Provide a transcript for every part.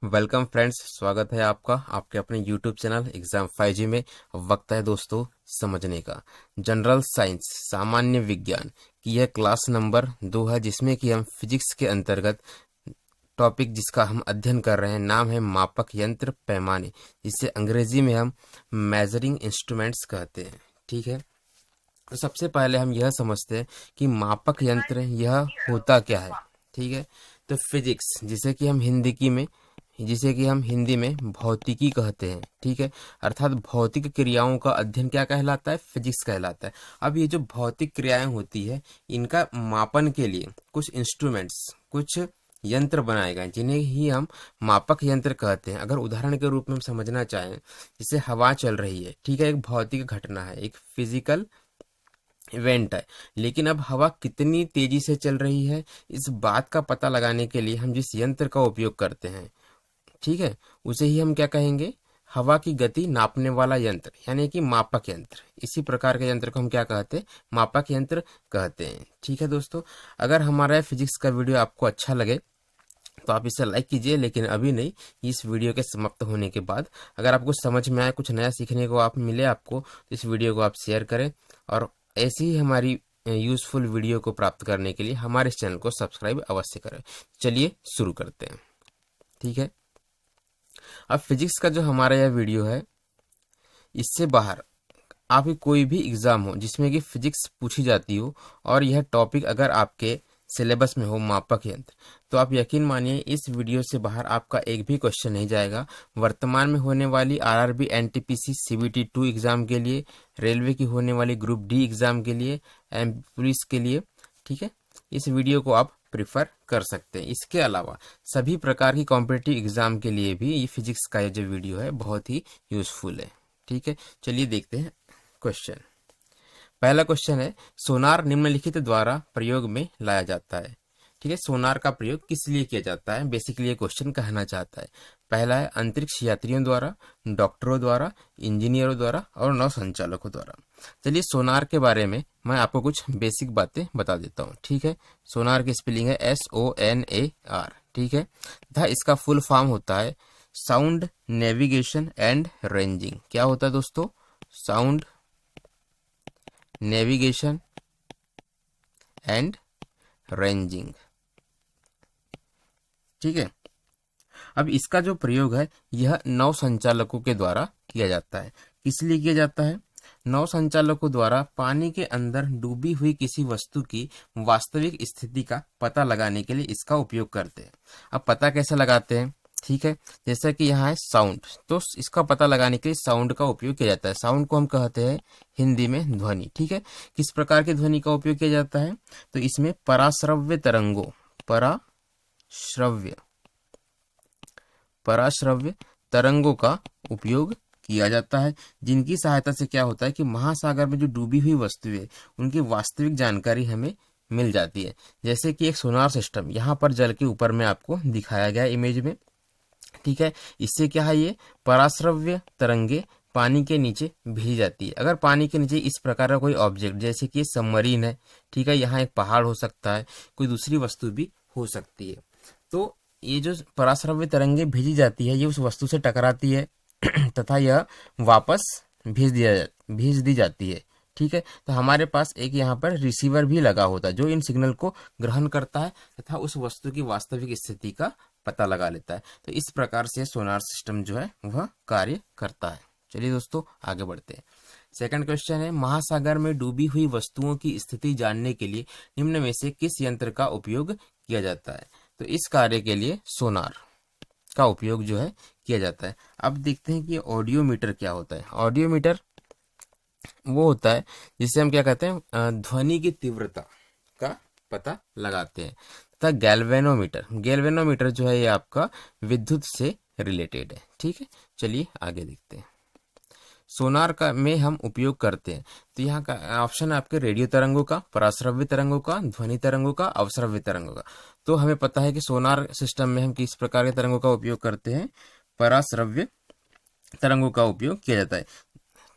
Welcome friends, स्वागत है आपका आपके अपने यूट्यूब चैनल एग्जाम 5G में। वक्त है दोस्तों समझने का। जनरल साइंस सामान्य विज्ञान की यह क्लास नंबर 2 है, जिसमें कि हम फिजिक्स के अंतर्गत टॉपिक जिसका हम अध्ययन कर रहे हैं नाम है मापक यंत्र पैमाने, जिसे अंग्रेजी में हम मेजरिंग इंस्ट्रूमेंट्स कहते हैं। ठीक है, तो सबसे पहले हम यह समझते हैं कि मापक यंत्र यह होता क्या है। ठीक है, तो फिजिक्स जिसे कि हम हिंदी में भौतिकी कहते हैं। ठीक है, अर्थात भौतिक क्रियाओं का अध्ययन क्या कहलाता है? फिजिक्स कहलाता है। अब ये जो भौतिक क्रियाएं होती है, इनका मापन के लिए कुछ इंस्ट्रूमेंट्स, कुछ यंत्र बनाए गए जिन्हें ही हम मापक यंत्र कहते हैं। अगर उदाहरण के रूप में हम समझना चाहें, जैसे हवा चल रही है, ठीक है, एक भौतिक घटना है, एक फिजिकल इवेंट है। लेकिन अब हवा कितनी तेजी से चल रही है, इस बात का पता लगाने के लिए हम जिस यंत्र का उपयोग करते हैं, ठीक है, उसे ही हम क्या कहेंगे? हवा की गति नापने वाला यंत्र, यानी कि मापक यंत्र। इसी प्रकार के यंत्र को हम क्या कहते हैं? मापक यंत्र कहते हैं। ठीक है दोस्तों, अगर हमारा फिजिक्स का वीडियो आपको अच्छा लगे तो आप इसे लाइक कीजिए, लेकिन अभी नहीं, इस वीडियो के समाप्त होने के बाद। अगर आपको समझ में आए, कुछ नया सीखने को आप मिले आपको, तो इस वीडियो को आप शेयर करें। और ऐसी ही हमारी यूजफुल वीडियो को प्राप्त करने के लिए हमारे इस चैनल को सब्सक्राइब अवश्य करें। चलिए शुरू करते हैं। ठीक है, अब फिजिक्स का जो हमारा यह वीडियो है, इससे बाहर आपकी कोई भी एग्जाम हो जिसमें कि फिजिक्स पूछी जाती हो और यह टॉपिक अगर आपके सिलेबस में हो मापक यंत्र, तो आप यकीन मानिए इस वीडियो से बाहर आपका एक भी क्वेश्चन नहीं जाएगा। वर्तमान में होने वाली आरआरबी, एनटीपीसी, सीबीटी 2 एग्जाम के लिए, रेलवे की होने वाली ग्रुप डी एग्जाम के लिए, एम पुलिस के लिए, ठीक है, इस वीडियो को आप प्रिफर कर सकते हैं। इसके अलावा सभी प्रकार की कॉम्पिटिटिव एग्जाम के लिए भी ये फिजिक्स का ये जो वीडियो है बहुत ही यूजफुल है। ठीक है, चलिए देखते हैं क्वेश्चन। पहला क्वेश्चन है, सोनार निम्नलिखित द्वारा प्रयोग में लाया जाता है। ठीक है, सोनार का प्रयोग किस लिए किया जाता है, बेसिकली ये क्वेश्चन कहना चाहता है। पहला है अंतरिक्ष यात्रियों द्वारा, डॉक्टरों द्वारा, इंजीनियरों द्वारा और नौ संचालकों द्वारा। चलिए सोनार के बारे में मैं आपको कुछ बेसिक बातें बता देता हूँ। ठीक है, सोनार की स्पेलिंग है SONAR। ठीक है, तथा इसका फुल फॉर्म होता है साउंड नेविगेशन एंड रेंजिंग। क्या होता है दोस्तों? Sound navigation and ranging. ठीक है, अब इसका जो प्रयोग है यह नौ संचालकों के द्वारा किया जाता है। किस लिए किया जाता है? नौ संचालकों द्वारा पानी के अंदर डूबी हुई किसी वस्तु की वास्तविक स्थिति का पता लगाने के लिए इसका उपयोग करते हैं। अब पता कैसे लगाते हैं? ठीक है, जैसा कि यहाँ है साउंड, तो इसका पता लगाने के लिए साउंड का उपयोग किया जाता है। साउंड को हम कहते हैं हिंदी में ध्वनि। ठीक है, किस प्रकार की ध्वनि का उपयोग किया जाता है? तो इसमें पराश्रव्य तरंगों, पराश्रव्य पराश्रव्य तरंगों का उपयोग किया जाता है, जिनकी सहायता से क्या होता है कि महासागर में जो डूबी हुई वस्तुएं है उनकी वास्तविक जानकारी हमें मिल जाती है। जैसे कि एक सोनार सिस्टम यहाँ पर जल के ऊपर में आपको दिखाया गया इमेज में। ठीक है, इससे क्या है, ये पराश्रव्य तरंगे पानी के नीचे भेजी जाती है। अगर पानी के नीचे इस प्रकार का कोई ऑब्जेक्ट, जैसे कि सबमरीन है, ठीक है, यहाँ एक पहाड़ हो सकता है, कोई दूसरी वस्तु भी हो सकती है, तो ये जो पराश्रव्य तरंगे भेजी जाती है ये उस वस्तु से टकराती है तथा यह वापस भेज दी जाती है। ठीक है, तो हमारे पास एक यहाँ पर रिसीवर भी लगा होता है जो इन सिग्नल को ग्रहण करता है तथा उस वस्तु की वास्तविक स्थिति का पता लगा लेता है। तो इस प्रकार से सोनार सिस्टम जो है वह कार्य करता है। चलिए दोस्तों आगे बढ़ते हैं। सेकंड क्वेश्चन है, महासागर में डूबी हुई वस्तुओं की स्थिति जानने के लिए निम्न में से किस यंत्र का उपयोग किया जाता है? तो इस कार्य के लिए सोनार का उपयोग जो है किया जाता है। अब देखते हैं कि ऑडियोमीटर क्या होता है। ऑडियोमीटर वो होता है जिससे हम क्या कहते हैं, ध्वनि की तीव्रता का पता लगाते हैं। तथा गैल्वेनोमीटर जो है ये आपका विद्युत से रिलेटेड है। ठीक है, चलिए आगे देखते हैं। सोनार का में हम उपयोग करते हैं, तो यहाँ का ऑप्शन है आपके रेडियो तरंगों का, पराश्रव्य तरंगों का, ध्वनि तरंगों का, अवश्रव्य तरंगों का। तो हमें पता है कि सोनार सिस्टम में हम किस प्रकार के तरंगों का उपयोग करते हैं? पराश्रव्य तरंगों का उपयोग किया जाता है।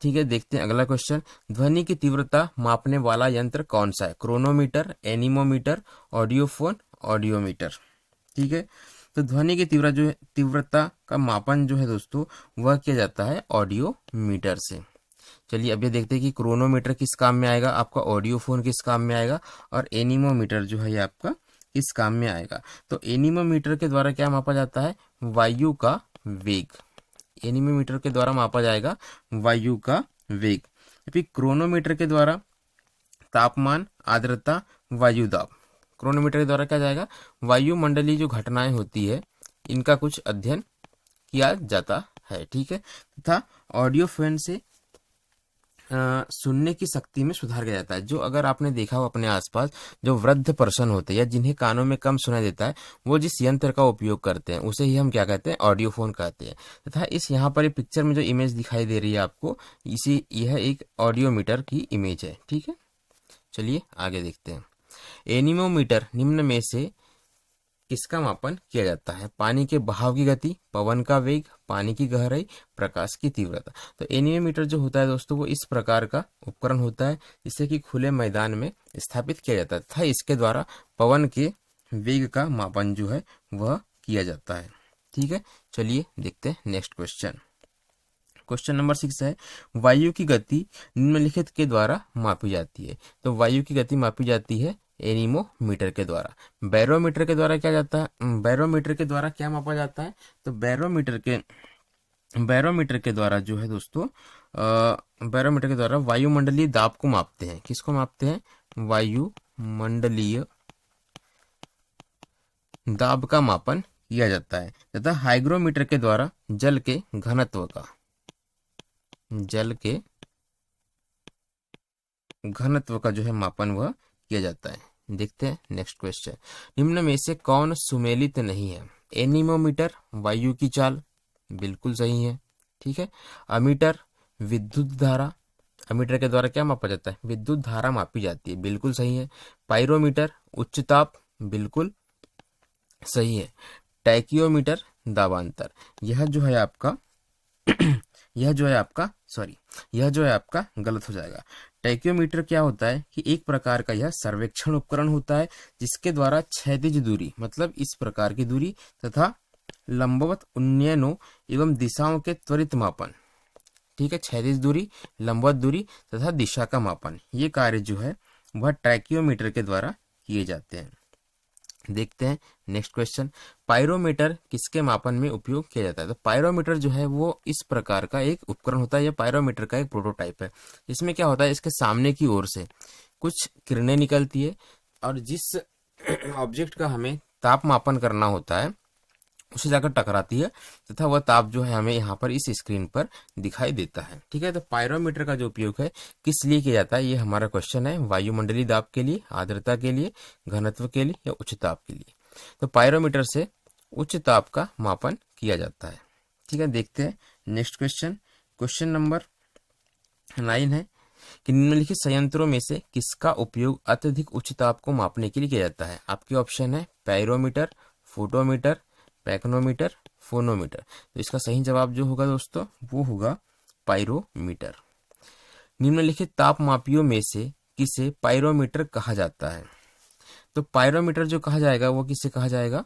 ठीक है, देखते हैं अगला क्वेश्चन। ध्वनि की तीव्रता मापने वाला यंत्र कौन सा है? Chronometer, anemometer, audiophone, audiometer. ठीक है, तो ध्वनि की तीव्रता का मापन जो है दोस्तों वह किया जाता है ऑडियो मीटर से। चलिए अब ये देखते हैं कि क्रोनोमीटर किस काम में आएगा, आपका ऑडियो फोन किस काम में आएगा, और एनीमोमीटर जो है ये आपका किस काम में आएगा। तो एनीमोमीटर के द्वारा क्या मापा जाता है, वायु का वेग। एनीमोमीटर के द्वारा मापा जाएगा वायु का वेग। फिर क्रोनोमीटर के द्वारा तापमान, आर्द्रता, वायु दाब। क्रोनोमीटर के द्वारा क्या जाएगा, वायुमंडलीय जो घटनाएं होती है इनका कुछ अध्ययन किया जाता है, ठीक है। तथा ऑडियो फोन से सुनने की शक्ति में सुधार किया जाता है। जो अगर आपने देखा हो अपने आसपास जो वृद्ध पर्सन होते हैं या जिन्हें कानों में कम सुनाई देता है, वो जिस यंत्र का उपयोग करते हैं उसे ही हम क्या कहते हैं, ऑडियो फोन कहते हैं। तथा इस यहाँ पर पिक्चर में जो इमेज दिखाई दे रही है आपको, यह एक ऑडियो मीटर की इमेज है, ठीक है। चलिए आगे देखते हैं। एनीमोमीटर निम्न में से किसका मापन किया जाता है, पानी के बहाव की गति, पवन का वेग, पानी की गहराई, प्रकाश की तीव्रता। तो एनीमोमीटर जो होता है दोस्तों वो इस प्रकार का उपकरण होता है जिससे कि खुले मैदान में स्थापित किया जाता है तथा इसके द्वारा पवन के वेग का मापन जो है वह किया जाता है, ठीक है। चलिए देखते हैं नेक्स्ट क्वेश्चन। क्वेश्चन नंबर 6 है, वायु की गति निम्नलिखित के द्वारा मापी जाती है। तो वायु की गति मापी जाती है एनीमोमीटर के द्वारा। बैरोमीटर के द्वारा क्या जाता है, बैरोमीटर के द्वारा क्या मापा जाता है, तो बैरोमीटर के द्वारा जो है दोस्तों बैरोमीटर के द्वारा वायुमंडलीय दाब को मापते हैं। किसको मापते हैं, वायुमंडलीय दाब का मापन किया जाता है। तथा हाइग्रोमीटर के द्वारा जल के घनत्व का जो है मापन वह किया जाता है। देखते हैं नेक्स्ट क्वेश्चन। निम्न में से कौन सुमेलित नहीं है, एनीमोमीटर वायु की चाल, बिल्कुल सही है, ठीक है। अमीटर विद्युत धारा, अमीटर के द्वारा क्या मापा जाता है, विद्युत धारा मापी जाती है, बिल्कुल सही है। पायरोमीटर उच्च ताप, बिल्कुल सही है। टैकियोमीटर दाबांतर, यह जो है आपका गलत हो जाएगा। टैकियोमीटर क्या होता है कि एक प्रकार का यह सर्वेक्षण उपकरण होता है जिसके द्वारा क्षैतिज दूरी, मतलब इस प्रकार की दूरी तथा लंबवत उन्नयनों एवं दिशाओं के त्वरित मापन, ठीक है, क्षैतिज दूरी, लंबवत दूरी तथा दिशा का मापन, ये कार्य जो है वह टैकियोमीटर के द्वारा किए जाते हैं। देखते हैं नेक्स्ट क्वेश्चन। पायरोमीटर किसके मापन में उपयोग किया जाता है, तो पायरोमीटर जो है वो इस प्रकार का एक उपकरण होता है। यह पायरोमीटर का एक प्रोटोटाइप है। इसमें क्या होता है, इसके सामने की ओर से कुछ किरणें निकलती है और जिस ऑब्जेक्ट का हमें ताप मापन करना होता है उसे जाकर टकराती है तथा वह ताप जो है हमें यहाँ पर इस स्क्रीन पर दिखाई देता है, ठीक है। तो पायरोमीटर का जो उपयोग है किस लिए किया जाता है, ये हमारा क्वेश्चन है। वायुमंडलीय दाब के लिए, आर्द्रता के लिए, घनत्व के लिए या उच्च ताप के लिए। तो पायरोमीटर से उच्च ताप का मापन किया जाता है, ठीक है। देखते हैं नेक्स्ट क्वेश्चन। क्वेश्चन नंबर 9 है कि निम्नलिखित संयंत्रों में से किसका उपयोग अत्यधिक उच्च ताप को मापने के लिए किया जाता है। आपके ऑप्शन है पायरोमीटर, फोटोमीटर, पैक्नोमीटर, फोनोमीटर। तो इसका सही जवाब जो होगा दोस्तों वो होगा पायरोमीटर। निम्नलिखित ताप मापियों में से किसे पायरोमीटर कहा जाता है, तो पायरोमीटर जो कहा जाएगा वो किसे कहा जाएगा,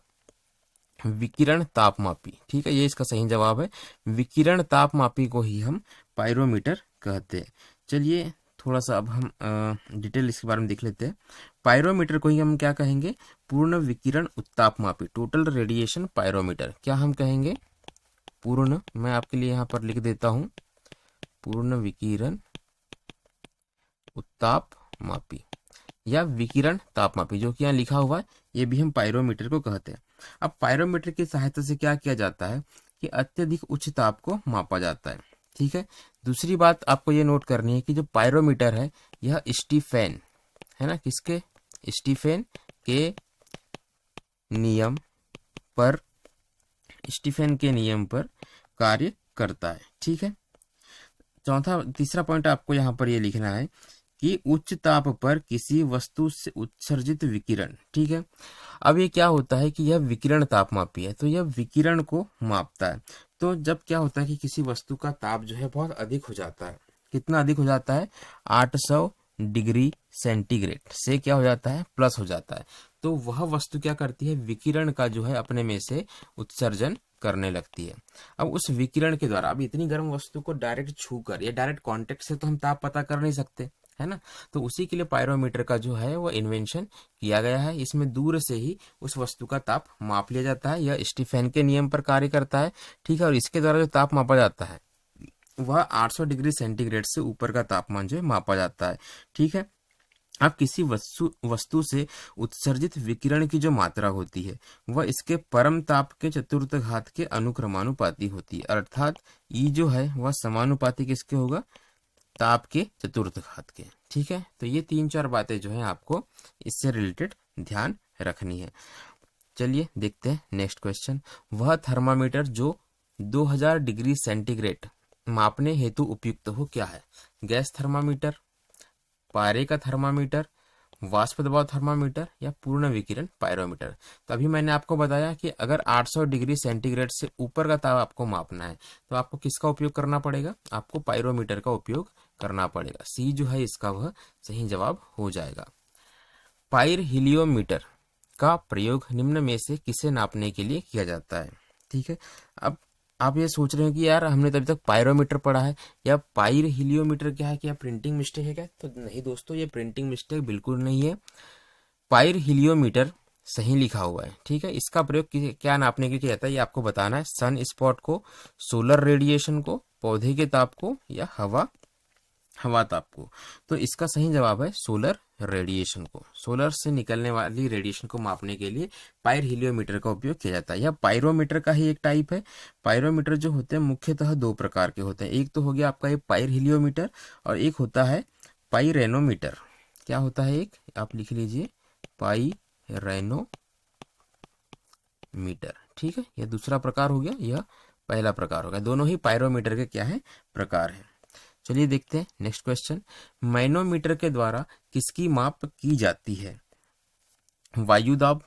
विकिरण तापमापी, ठीक है, ये इसका सही जवाब है। विकिरण तापमापी को ही हम पायरोमीटर कहते हैं। चलिए थोड़ा सा अब हम डिटेल इसके बारे में देख लेते हैं। पायरोमीटर को ही हम क्या कहेंगे, पूर्ण विकिरण उत्तापमापी, टोटल रेडिएशन पायरोमीटर। क्या हम कहेंगे, पूर्ण, मैं आपके लिए यहाँ पर लिख देता हूँ, पूर्ण विकिरण उत्तापमापी या विकिरण तापमापी, जो कि यहाँ लिखा हुआ है, ये भी हम पायरोमीटर को कहते हैं। अब पायरोमीटर की सहायता से क्या किया जाता है कि अत्यधिक उच्च ताप को मापा जाता है, ठीक है। दूसरी बात आपको ये नोट करनी है कि जो पायरोमीटर है यह स्टीफेन है ना, किसके, स्टीफेन के नियम पर, स्टीफेन के नियम पर कार्य करता है, ठीक है। तीसरा पॉइंट आपको यहाँ पर ये लिखना है कि उच्च ताप पर किसी वस्तु से उत्सर्जित विकिरण, ठीक है। अब ये क्या होता है कि यह विकिरण तापमापी है, तो यह विकिरण को मापता है। तो जब क्या होता है कि किसी वस्तु का ताप जो है बहुत अधिक हो जाता है, कितना अधिक हो जाता है, 800 डिग्री सेंटीग्रेड से क्या हो जाता है, प्लस हो जाता है, तो वह वस्तु क्या करती है, विकिरण का जो है अपने में से उत्सर्जन करने लगती है। अब उस विकिरण के द्वारा, अब इतनी गर्म वस्तु को डायरेक्ट छूकर या डायरेक्ट कांटेक्ट से तो हम ताप पता कर नहीं सकते, है ना। तो उसी के लिए पायरोमीटर का जो है वो इन्वेंशन किया गया है। इसमें दूर से ही उस वस्तु का ताप माप लिया जाता है। यह स्टीफेन के नियम पर कार्य करता है, ठीक है। और इसके द्वारा जो ताप मापा जाता है वह 800 डिग्री सेंटीग्रेड से ऊपर का तापमान जो है मापा जाता है, ठीक है। अब किसी वस्तु से उत्सर्जित विकिरण की जो मात्रा होती है वह इसके परम ताप के चतुर्थ घात के अनुक्रमानुपाती होती है, अर्थात ई जो है वह समानुपाती किसके होगा, ताप के चतुर्थ घात के, ठीक है। तो ये 3-4 बातें जो है आपको इससे रिलेटेड ध्यान रखनी है। चलिए देखते हैं नेक्स्ट क्वेश्चन। वह थर्मामीटर जो 2000 डिग्री सेंटीग्रेड मापने हेतु उपयुक्त हो क्या है, गैस थर्मामीटर, पारे का थर्मामीटर, वाष्प दबाव थर्मामीटर या पूर्ण विकिरण पायरोमीटर। तो अभी मैंने आपको बताया कि अगर 800 डिग्री सेंटीग्रेड से ऊपर का ताप आपको मापना है तो आपको किसका उपयोग करना पड़ेगा, आपको पायरोमीटर का उपयोग करना पड़ेगा। सी जो है इसका वह सही जवाब हो जाएगा। पाइर हिलियोमीटर का प्रयोग निम्न में से किसे नापने के लिए किया जाता है, ठीक है। अब आप ये सोच रहे हो कि यार हमने तो अभी तक पायरोमीटर पढ़ा है, या पाइर हिलियोमीटर क्या है, क्या प्रिंटिंग मिस्टेक है क्या? तो नहीं दोस्तों, ये प्रिंटिंग मिस्टेक बिल्कुल नहीं है। पाइर हिलियोमीटर सही लिखा हुआ है, ठीक है। इसका प्रयोग क्या नापने के लिए किया जाता है ये आपको बताना है। सन स्पॉट को, सोलर रेडिएशन को, पौधे के ताप को या हवा ताप को। तो इसका सही जवाब है सोलर रेडिएशन को। सोलर से निकलने वाली रेडिएशन को मापने के लिए पाइर हिलियोमीटर का उपयोग किया जाता है। यह पायरोमीटर का ही एक टाइप है। पायरोमीटर जो होते हैं मुख्यतः 2 प्रकार के होते हैं। एक तो हो गया आपका ये पाइर हिलियोमीटर और एक होता है पाइरेनोमीटर। क्या होता है एक, आप लिख लीजिए, पाइरेनोमीटर, ठीक है। यह दूसरा प्रकार हो गया, यह पहला प्रकार हो गया। दोनों ही पायरोमीटर के क्या है, प्रकार है। चलिए देखते हैं नेक्स्ट क्वेश्चन। मैनोमीटर के द्वारा किसकी माप की जाती है, वायु दाब,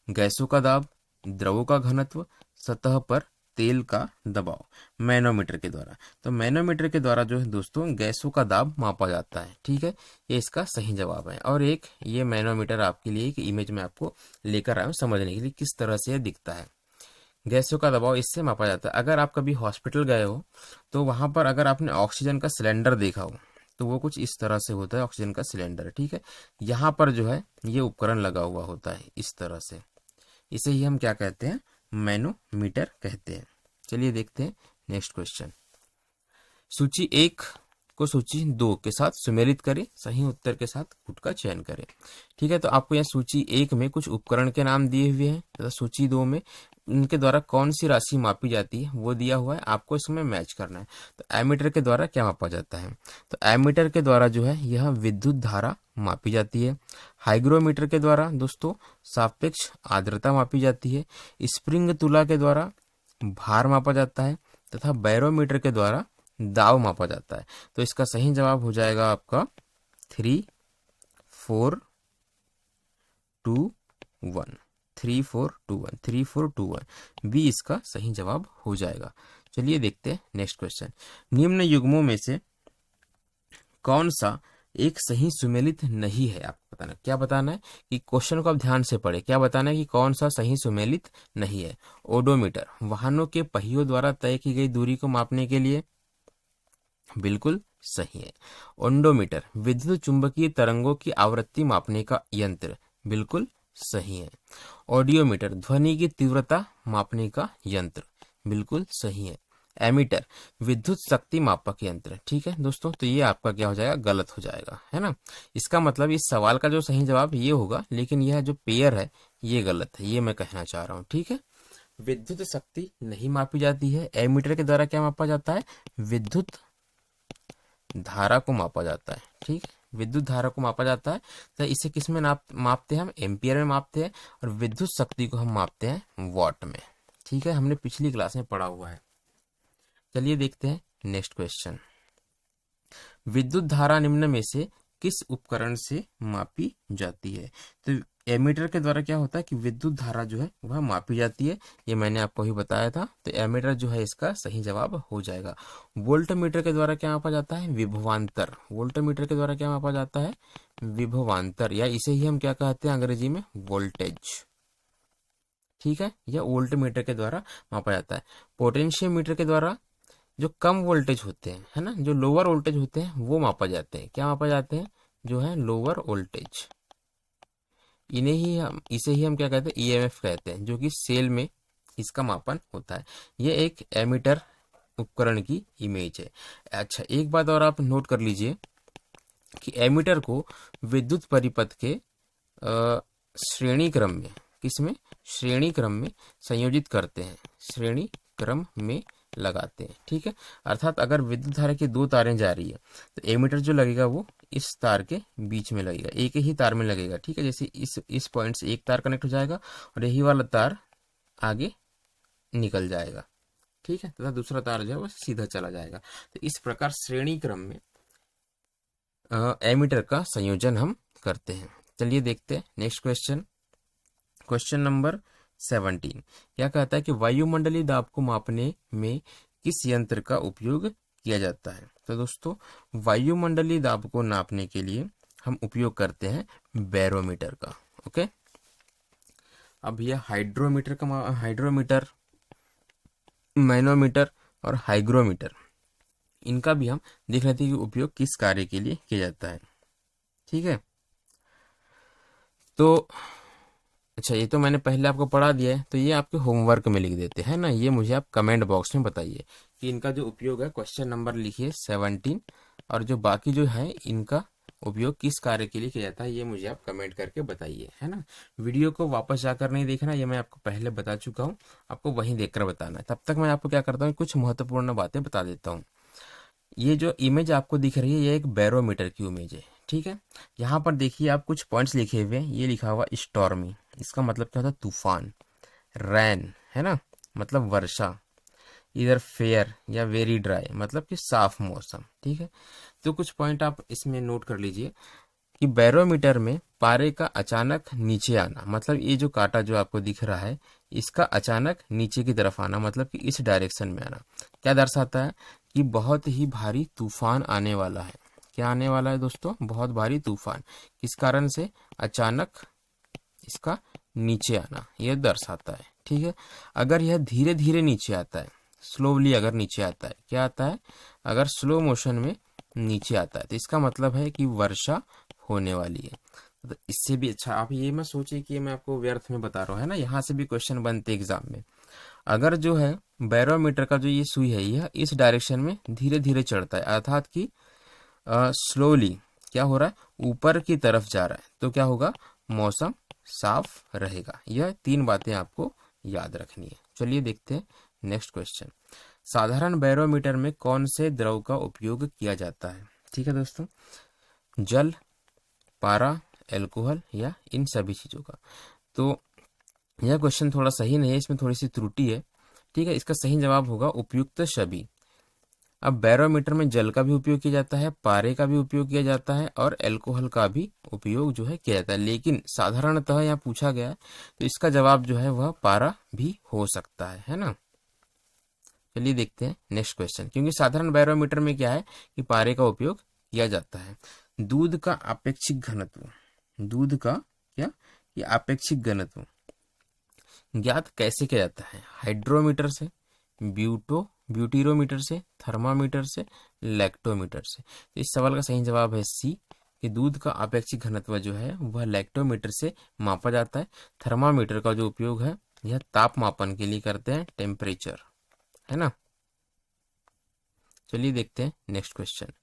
गैसों का दाब, द्रवों का घनत्व, सतह पर तेल का दबाव। मैनोमीटर के द्वारा, तो मैनोमीटर के द्वारा जो है दोस्तों गैसों का दाब मापा जाता है, ठीक है। ये इसका सही जवाब है। और एक ये मैनोमीटर आपके लिए एक इमेज में आपको लेकर आया हूं समझने के लिए किस तरह से यह दिखता है। गैसों का दबाव इससे मापा जाता है। अगर आप कभी हॉस्पिटल गए हो तो वहां पर अगर आपने ऑक्सीजन का सिलेंडर देखा हो तो वो कुछ इस तरह से होता है, ऑक्सीजन का सिलेंडर, ठीक है। यहाँ पर जो है ये उपकरण लगा हुआ होता है इस तरह से। इसे ही हम क्या कहते हैं, मैनोमीटर कहते हैं। चलिए देखते हैं नेक्स्ट क्वेश्चन। सूची 1 को सूची 2 के साथ सुमेलित करें, सही उत्तर के साथ गुट का चयन करें, ठीक है। तो आपको यहाँ सूची 1 में कुछ उपकरण के नाम दिए हुए हैं तथा सूची 2 में इनके द्वारा कौन सी राशि मापी जाती है वो दिया हुआ है, आपको इसमें मैच करना है। तो एमीटर के द्वारा क्या मापा जाता है, तो एमीटर के द्वारा जो है यह विद्युत धारा मापी जाती है। हाइग्रोमीटर के द्वारा दोस्तों सापेक्ष आर्द्रता मापी जाती है। स्प्रिंग तुला के द्वारा भार मापा जाता है तथा बैरोमीटर के द्वारा दाब मापा जाता है। तो इसका सही जवाब हो जाएगा आपका 3 4 2 1, 3 4 2 1, 3 4 2 1 बी इसका सही जवाब हो जाएगा। चलिए देखते हैं नेक्स्ट क्वेश्चन। निम्न युग्मों में से कौन सा एक सही सुमेलित नहीं है, आपको बताना। क्या बताना है कि क्वेश्चन को आप ध्यान से पढ़े, क्या बताना है कि कौन सा सही सुमेलित नहीं है। ओडोमीटर वाहनों के पहियों द्वारा तय की गई दूरी को मापने के लिए, बिल्कुल सही है। ओंडोमीटर विद्युत चुंबकीय तरंगों की आवृत्ति मापने का यंत्र, बिल्कुल सही है। ऑडियोमीटर ध्वनि की तीव्रता मापने का यंत्र, बिल्कुल सही है। एमीटर विद्युत शक्ति मापक यंत्र, ठीक है दोस्तों। तो ये आपका क्या हो जाएगा, गलत हो जाएगा, है ना। इसका मतलब इस सवाल का जो सही जवाब ये होगा, लेकिन यह जो पेयर है ये गलत है, ये मैं कहना चाह रहा हूँ, ठीक है। विद्युत शक्ति नहीं मापी जाती है। एमीटर के द्वारा क्या मापा जाता है, विद्युत धारा को मापा जाता है, ठीक है। विद्युत धारा को मापा जाता है, तो इसे किस में मापते हैं हम, एम्पियर में मापते हैं। और विद्युत शक्ति को हम मापते हैं वॉट में, ठीक है। हमने पिछली क्लास में पढ़ा हुआ है। चलिए देखते हैं नेक्स्ट क्वेश्चन। विद्युत धारा निम्न में से किस उपकरण से मापी जाती है, तो एमीटर के द्वारा क्या होता है कि विद्युत धारा जो है वह मापी जाती है, ये मैंने आपको ही बताया था। तो एमीटर जो है इसका सही जवाब हो जाएगा। वोल्ट मीटर के द्वारा क्या मापा जाता है? विभवांतर। वोल्ट मीटर के द्वारा क्या मापा जाता है? विभवांतर, या इसे ही हम क्या कहते हैं अंग्रेजी में? वोल्टेज। ठीक है, यह वोल्ट मीटर के द्वारा मापा जाता है। पोटेंशियल मीटर के द्वारा जो कम वोल्टेज होते हैं, है ना, जो लोअर वोल्टेज होते हैं वो मापा जाते हैं। क्या मापा जाते हैं? जो है लोअर वोल्टेज। इसे ही हम क्या कहते हैं? ईएमएफ कहते हैं, जो कि सेल में इसका मापन होता है। ये एक एमीटर उपकरण की इमेज है। अच्छा, एक बात और आप नोट कर लीजिए कि एमीटर को विद्युत परिपथ के श्रेणी क्रम में, किसमें? श्रेणी क्रम में संयोजित करते हैं, श्रेणी क्रम में लगाते हैं। ठीक है, अर्थात अगर विद्युत धारा की दो तारें जा रही है तो एमीटर जो लगेगा वो इस तार के बीच में लगेगा, एक ही तार में लगेगा। ठीक है, जैसे इस पॉइंट से एक तार कनेक्ट हो जाएगा और यही वाला तार आगे निकल जाएगा। ठीक है, तथा दूसरा तार जो है वो सीधा चला जाएगा। तो इस प्रकार श्रेणी क्रम में एमीटर का संयोजन हम करते हैं। चलिए देखते हैं नेक्स्ट क्वेश्चन। क्वेश्चन नंबर 17 क्या कहता है कि वायुमंडलीय दाब को मापने में किस यंत्र का उपयोग किया जाता है? तो दोस्तों, वायुमंडलीय दाब को नापने के लिए हम उपयोग करते हैं बैरोमीटर का। ओके, अब यह हाइड्रोमीटर, मैनोमीटर और हाइग्रोमीटर, इनका भी हम देख लेते हैं कि उपयोग किस कार्य के लिए किया जाता है। ठीक है, तो अच्छा, ये तो मैंने पहले आपको पढ़ा दिया है, तो ये आपके होमवर्क में लिख देते हैं ना। ये मुझे आप कमेंट बॉक्स में बताइए कि इनका जो उपयोग है, क्वेश्चन नंबर लिखिए 17, और जो बाकी जो है इनका उपयोग किस कार्य के लिए किया जाता है ये मुझे आप कमेंट करके बताइए, है ना। वीडियो को वापस जाकर नहीं देखना, ये मैं आपको पहले बता चुका हूँ, आपको वहीं देखकर बताना है। तब तक मैं आपको क्या करता हूँ, कुछ महत्वपूर्ण बातें बता देता हूँ। ये जो इमेज आपको दिख रही है, ये एक बैरोमीटर की इमेज है। ठीक है, यहाँ पर देखिए आप कुछ पॉइंट्स लिखे हुए हैं। ये लिखा हुआ स्टॉर्मी, इसका मतलब क्या होता है? तूफान। रैन, है ना, मतलब वर्षा। इधर फेयर या वेरी ड्राई, मतलब कि साफ मौसम। ठीक है, तो कुछ पॉइंट आप इसमें नोट कर लीजिए कि बैरोमीटर में पारे का अचानक नीचे आना, मतलब ये जो कांटा जो आपको दिख रहा है, इसका अचानक नीचे की तरफ आना, मतलब कि इस डायरेक्शन में आना, क्या दर्शाता है? कि बहुत ही भारी तूफान आने वाला है। क्या आने वाला है दोस्तों? बहुत भारी तूफान। किस कारण से? अचानक इसका नीचे आना, यह दर्शाता है। ठीक है, अगर यह धीरे धीरे नीचे आता है, स्लोली अगर नीचे आता है, क्या आता है? अगर स्लो मोशन में नीचे आता है, तो इसका मतलब है कि वर्षा होने वाली है। तो इससे भी अच्छा आप ये मत सोचिए कि मैं आपको व्यर्थ में बता रहा हूँ, है ना। यहाँ से भी क्वेश्चन बनते एग्जाम में। अगर जो है बैरोमीटर का जो ये सुई है, यह इस डायरेक्शन में धीरे धीरे चढ़ता है, अर्थात कि स्लोली क्या हो रहा है? ऊपर की तरफ जा रहा है, तो क्या होगा? मौसम साफ रहेगा। यह तीन बातें आपको याद रखनी है। चलिए देखते हैं नेक्स्ट क्वेश्चन। साधारण बैरोमीटर में कौन से द्रव का उपयोग किया जाता है? ठीक है दोस्तों, जल, पारा, एल्कोहल या इन सभी चीजों का। तो यह क्वेश्चन थोड़ा सही नहीं है, इसमें थोड़ी सी त्रुटि है। ठीक है, इसका सही जवाब होगा उपयुक्त सभी। अब बैरोमीटर में जल का भी उपयोग किया जाता है, पारे का भी उपयोग किया जाता है और एल्कोहल का भी उपयोग जो है किया जाता है, लेकिन साधारणतः यहाँ पूछा गया है तो इसका जवाब जो है वह पारा भी हो सकता है ना। चलिए देखते हैं नेक्स्ट क्वेश्चन, क्योंकि साधारण बैरोमीटर में क्या है कि पारे का उपयोग किया जाता है। दूध का आपेक्षिक घनत्व, दूध का क्या, ये आपेक्षिक घनत्व ज्ञात कैसे किया जाता है? हाइड्रोमीटर से, ब्यूटीरोमीटर से, थर्मामीटर से, लैक्टोमीटर से। तो इस सवाल का सही जवाब है सी, कि दूध का आपेक्षिक घनत्व जो है वह लैक्टोमीटर से मापा जाता है। थर्मामीटर का जो उपयोग है यह ताप मापन के लिए करते हैं, टेम्परेचर, है ना। चलिए देखते हैं नेक्स्ट क्वेश्चन।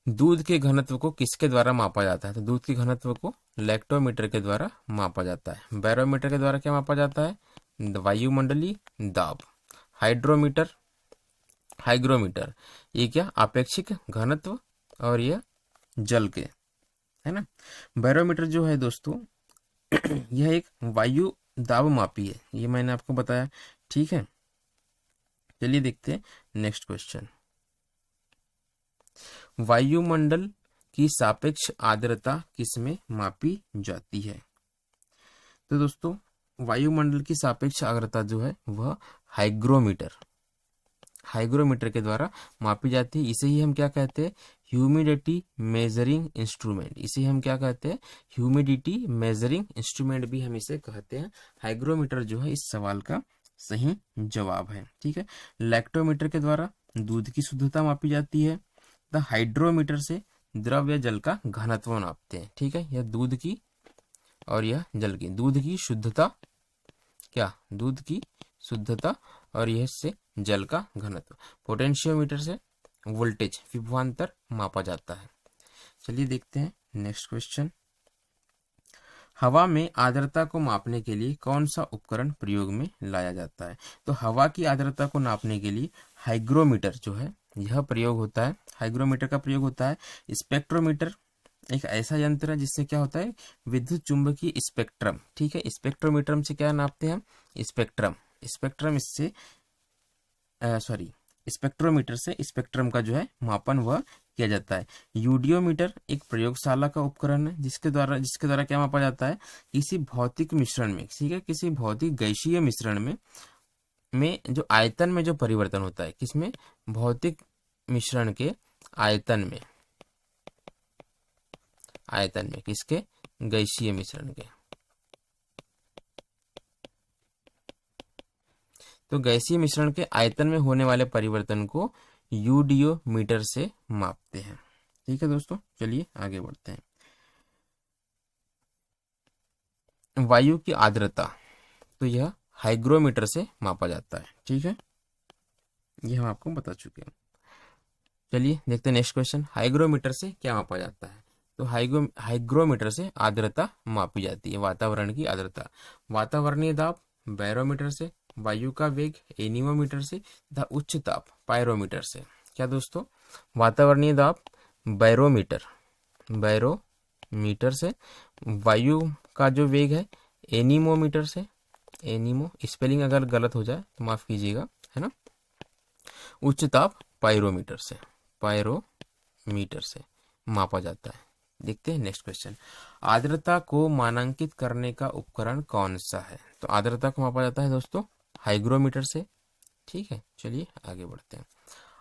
दूध के घनत्व को किसके द्वारा मापा जाता है? तो दूध के घनत्व को लैक्टोमीटर के द्वारा मापा जाता है। बैरोमीटर के द्वारा क्या मापा जाता है? वायुमंडलीय दाब। हाइड्रोमीटर, हाइग्रोमीटर, ये क्या? आपेक्षिक घनत्व, और यह जल के, है ना। बैरोमीटर जो है दोस्तों यह एक वायु दाब मापी है, ये मैंने आपको बताया। ठीक है, चलिए देखते हैं नेक्स्ट क्वेश्चन। वायुमंडल की सापेक्ष आर्द्रता किसमें मापी जाती है? तो दोस्तों वायुमंडल की सापेक्ष आर्द्रता जो है वह हाइग्रोमीटर हाइग्रोमीटर के द्वारा मापी जाती है। इसे ही हम क्या कहते हैं, ह्यूमिडिटी मेजरिंग इंस्ट्रूमेंट। इसे हम क्या कहते हैं, ह्यूमिडिटी मेजरिंग इंस्ट्रूमेंट भी हम इसे कहते हैं। हाइग्रोमीटर जो है इस सवाल का सही जवाब है। ठीक है, लैक्टोमीटर के द्वारा दूध की शुद्धता मापी जाती है। द हाइड्रोमीटर से द्रव या जल का घनत्व नापते हैं। ठीक है, यह दूध की और यह जल की, दूध की शुद्धता, क्या दूध की शुद्धता और यह से जल का घनत्व। पोटेंशियोमीटर से वोल्टेज विभवांतर मापा जाता है। चलिए देखते हैं नेक्स्ट क्वेश्चन। हवा में आर्द्रता को मापने के लिए कौन सा उपकरण प्रयोग में लाया जाता है? तो हवा की आर्द्रता को नापने के लिए हाइग्रोमीटर जो है यह प्रयोग होता है। हाइग्रोमीटर का प्रयोग होता है। स्पेक्ट्रोमीटर एक ऐसा यंत्र है जिससे क्या होता है, विद्युत चुंबकीय स्पेक्ट्रम। ठीक है, स्पेक्ट्रोमीटर से क्या नापते हैं हम, स्पेक्ट्रम। स्पेक्ट्रम इससे सॉरी स्पेक्ट्रोमीटर से स्पेक्ट्रम का जो है मापन वह किया जाता है। यूडियोमीटर एक प्रयोगशाला का उपकरण है जिसके द्वारा क्या मापा जाता है, किसी भौतिक मिश्रण में, ठीक है, किसी भौतिक गैसीय मिश्रण में जो आयतन में जो परिवर्तन होता है, किसमें, भौतिक मिश्रण के आयतन में किसके, गैसीय मिश्रण के। तो गैसीय मिश्रण के आयतन में होने वाले परिवर्तन को यूडियोमीटर से मापते हैं। ठीक है दोस्तों, चलिए आगे बढ़ते हैं। वायु की आर्द्रता, तो यह हाइग्रोमीटर से मापा जाता है। ठीक है, ये हम आपको बता चुके हैं। चलिए देखते हैं नेक्स्ट क्वेश्चन। हाइग्रोमीटर से क्या मापा जाता है? तो हाइग्रोमीटर से आर्द्रता मापी जाती है, वातावरण की आर्द्रता। वातावरणीय दाब बैरोमीटर से, वायु का वेग एनीमोमीटर से तथा उच्च ताप पायरोमीटर से। क्या दोस्तों, वातावरणीय दाब बैरोमीटर से, वायु का जो वेग है एनीमोमीटर से, एनीमो स्पेलिंग अगर गलत हो जाए तो माफ कीजिएगा, है ना, उच्च ताप पायरोमीटर से मापा जाता है। देखते हैं नेक्स्ट क्वेश्चन। आर्द्रता को मानांकित करने का उपकरण कौन सा है? तो आर्द्रता को मापा जाता है दोस्तों हाइग्रोमीटर से। ठीक है, चलिए आगे बढ़ते हैं।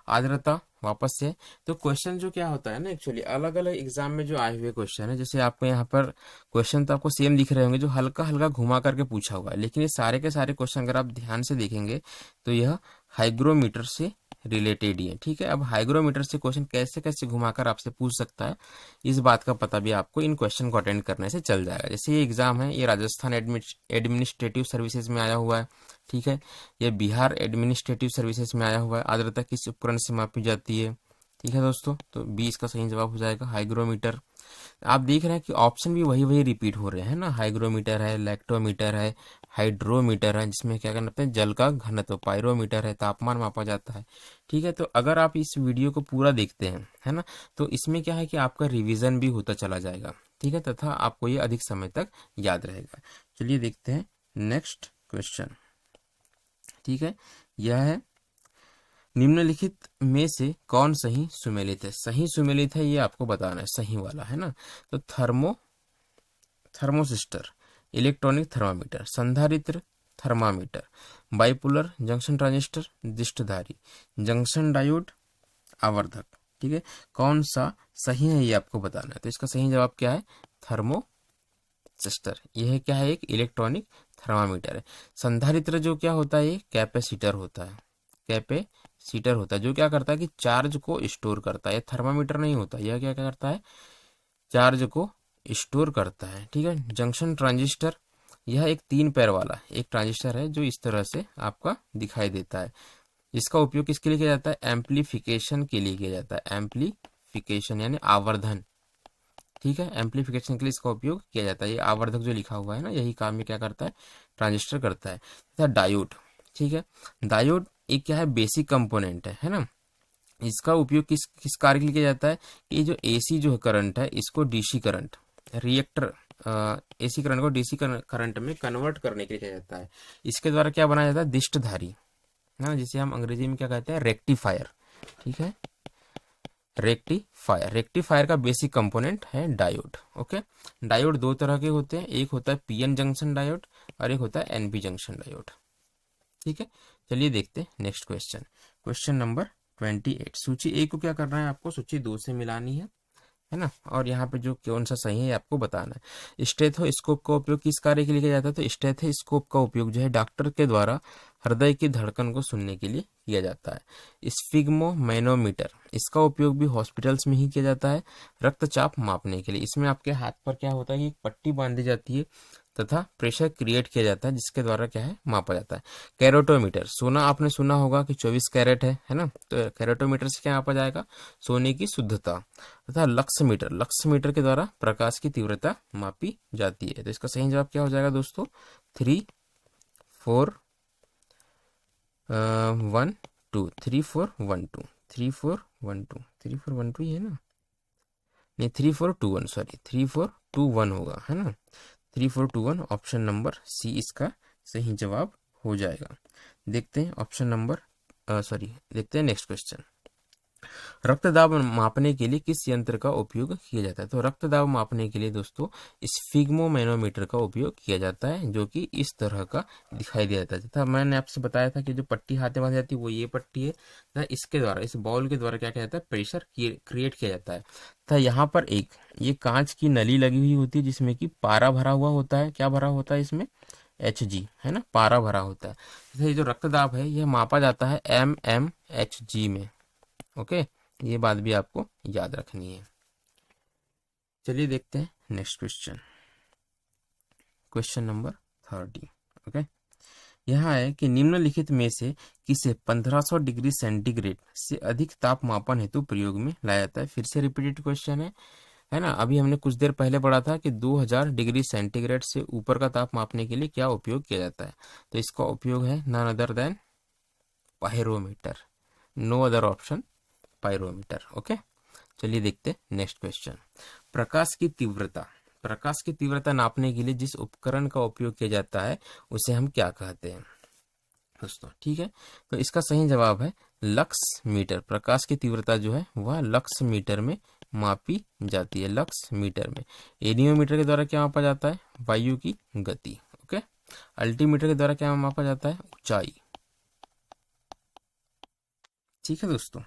आर्द्रता वापस से, तो क्वेश्चन जो क्या होता है ना, एक्चुअली अलग अलग एग्जाम में जो आए हुए क्वेश्चन है, जैसे आपको यहाँ पर क्वेश्चन तो आपको सेम दिख रहे होंगे, जो हल्का हल्का घुमा करके पूछा हुआ है, लेकिन ये सारे के सारे क्वेश्चन अगर आप ध्यान से देखेंगे तो यह हाइग्रोमीटर से रिलेटेड ही है। ठीक है, अब हाइग्रोमीटर से क्वेश्चन कैसे कैसे घुमाकर आपसे पूछ सकता है, इस बात का पता भी आपको इन क्वेश्चन को अटेंड करने से चल जाएगा। जैसे ये एग्जाम है, ये राजस्थान एडमिनिस्ट्रेटिव सर्विसेज में आया हुआ है। ठीक है, ये बिहार एडमिनिस्ट्रेटिव सर्विसेज में आया हुआ है। आर्द्रता किस उपकरण से मापी जाती है? ठीक है दोस्तों, तो 20 का सही जवाब हो जाएगा हाइग्रोमीटर। आप देख रहे हैं कि ऑप्शन भी वही वही रिपीट हो रहे हैं ना, हाइग्रोमीटर है, लैक्टोमीटर है, हाइड्रोमीटर है जिसमें क्या करना है, जल का घनत्व, पायरोमीटर है, तापमान मापा जाता है। ठीक है, तो अगर आप इस वीडियो को पूरा देखते हैं, है ना, तो इसमें क्या है कि आपका रिवीजन भी होता चला जाएगा। ठीक है, तथा आपको ये अधिक समय तक याद रहेगा। चलिए देखते हैं नेक्स्ट क्वेश्चन। ठीक है, यह है, निम्नलिखित में से कौन सही सुमेलित है? सही सुमेलित है ये आपको बताना है, सही वाला, है ना। तो थर्मोसिस्टर, इलेक्ट्रॉनिक थर्मामीटर, संधारित्र थर्मामीटर, बाइपोलर जंक्शन ट्रांजिस्टर, दिष्टधारी, जंक्शन डायोड, आवर्धक। ठीक है, कौन सा सही है ये आपको बताना है। तो इसका सही जवाब क्या है, थर्मोसिस्टर। यह क्या है, एक इलेक्ट्रॉनिक थर्मामीटर है। संधारित्र जो क्या होता है, ये कैपेसिटर होता है, जो क्या करता है कि चार्ज को स्टोर करता है। थर्मामीटर नहीं होता, यह क्या करता है, चार्ज को स्टोर करता है। ठीक है, जंक्शन ट्रांजिस्टर, यह एक 3 पैर वाला एक ट्रांजिस्टर है जो इस तरह से आपका दिखाई देता है। इसका उपयोग किसके लिए किया जाता है, एम्प्लीफिकेशन के लिए किया जाता है। एम्प्लीफिकेशन यानी आवर्धन। ठीक है, एम्प्लीफिकेशन के लिए इसका उपयोग किया जाता है। ये आवर्धक जो लिखा हुआ है ना, यही काम ये क्या करता है, ट्रांजिस्टर करता है। तथा डायोड, ठीक है, डायोड एक क्या है, बेसिक कंपोनेंट है ना। इसका उपयोग किस किस कार्य के लिए किया जाता है, ये जो एसी जो करंट है इसको DC current, reactor AC current को डीसी करंट में कन्वर्ट करने के लिए किया जाता है। इसके द्वारा क्या बनाया जाता है, दिष्टधारी, है ना, जिसे हम अंग्रेजी में क्या कहते हैं, रेक्टिफायर। ठीक है, रेक्टिफायर, रेक्टिफायर का बेसिक कंपोनेंट है डायोड। ओके, डायोड दो तरह के होते हैं, एक होता है पीएन जंक्शन डायोड और एक होता है एनपी जंक्शन डायोड। ठीक है, चलिए देखते हैं नेक्स्ट क्वेश्चन। Question number 28। सूची ए को क्या करना है, आपको सूची 2 से मिलानी है ना, और यहाँ पे जो कौन सा सही है आपको बताना है। स्टेथोस्कोप का उपयोग किस कार्य के लिए किया जाता है, तो स्टेथोस्कोप का उपयोग जो है डॉक्टर के द्वारा हृदय की धड़कन को सुनने के लिए किया जाता है। स्फिग्मोमैनोमीटर, इसका उपयोग भी हॉस्पिटल्स में ही किया जाता है रक्तचाप मापने के लिए। इसमें आपके हाथ पर क्या होता है कि एक पट्टी बांधी जाती है तथा प्रेशर क्रिएट किया जाता है जिसके द्वारा क्या है मापा जाता है। कैरोटोमीटर, सोना आपने सुना होगा कि 24 कैरेट है ना, तो कैरोटोमीटर से क्या मापा जाएगा, सोने की शुद्धता। तथा लक्समीटर, लक्समीटर के द्वारा प्रकाश की तीव्रता मापी जाती है। तो इसका सही जवाब क्या हो जाएगा दोस्तों, 3412, 3412, 3412, 3412 ही है ना, नहीं 3421, सॉरी 3421 होगा, है ना, 3421 ऑप्शन नंबर सी इसका सही जवाब हो जाएगा। देखते हैं ऑप्शन नंबर देखते हैं नेक्स्ट क्वेश्चन। रक्तदाब मापने के लिए किस यंत्र का उपयोग किया जाता है, तो रक्तदाब मापने के लिए दोस्तों स्फिग्मोमैनोमीटर का उपयोग किया जाता है जो कि इस तरह का दिखाई दे जाता है। तथा मैंने आपसे बताया था कि जो पट्टी हाथ में बांधी जाती है वो ये पट्टी है तथा इसके द्वारा, इस बॉल के द्वारा क्या किया जाता है, प्रेशर क्रिएट किया जाता है। तथा यहाँ पर एक ये कांच की नली लगी हुई होती है जिसमें कि पारा भरा हुआ होता है, क्या भरा होता है इसमें, Hg, है ना, पारा भरा होता है। तथा ये जो रक्तदाब है यह मापा जाता है mmHg में। ओके, ये बात भी आपको याद रखनी है। चलिए देखते हैं next question, question number 30। Okay, यहाँ है कि निम्नलिखित में से किसे 1500 डिग्री सेंटीग्रेड से अधिक तापमापन हेतु प्रयोग में लाया जाता है। फिर से रिपीटेड क्वेश्चन है ना। अभी हमने कुछ देर पहले पढ़ा था कि 2000 डिग्री सेंटीग्रेड से ऊपर का ताप मापने के लिए क्या उपयोग किया जाता है, तो इसका उपयोग है none other than pyrometer, no other option, pyrometer. Okay, चलिए देखते हैं नेक्स्ट क्वेश्चन। प्रकाश की तीव्रता, प्रकाश की तीव्रता नापने के लिए जिस उपकरण का उपयोग किया जाता है उसे हम क्या कहते हैं दोस्तों। ठीक है, तो इसका सही जवाब है लक्स मीटर। प्रकाश की तीव्रता जो है वह लक्स मीटर में मापी जाती है, लक्स मीटर में। एनियोमीटर के द्वारा क्या मापा जाता है, वायु की गति। ओके, अल्टीमीटर के द्वारा क्या मापा जाता है, ऊंचाई। ठीक है दोस्तों,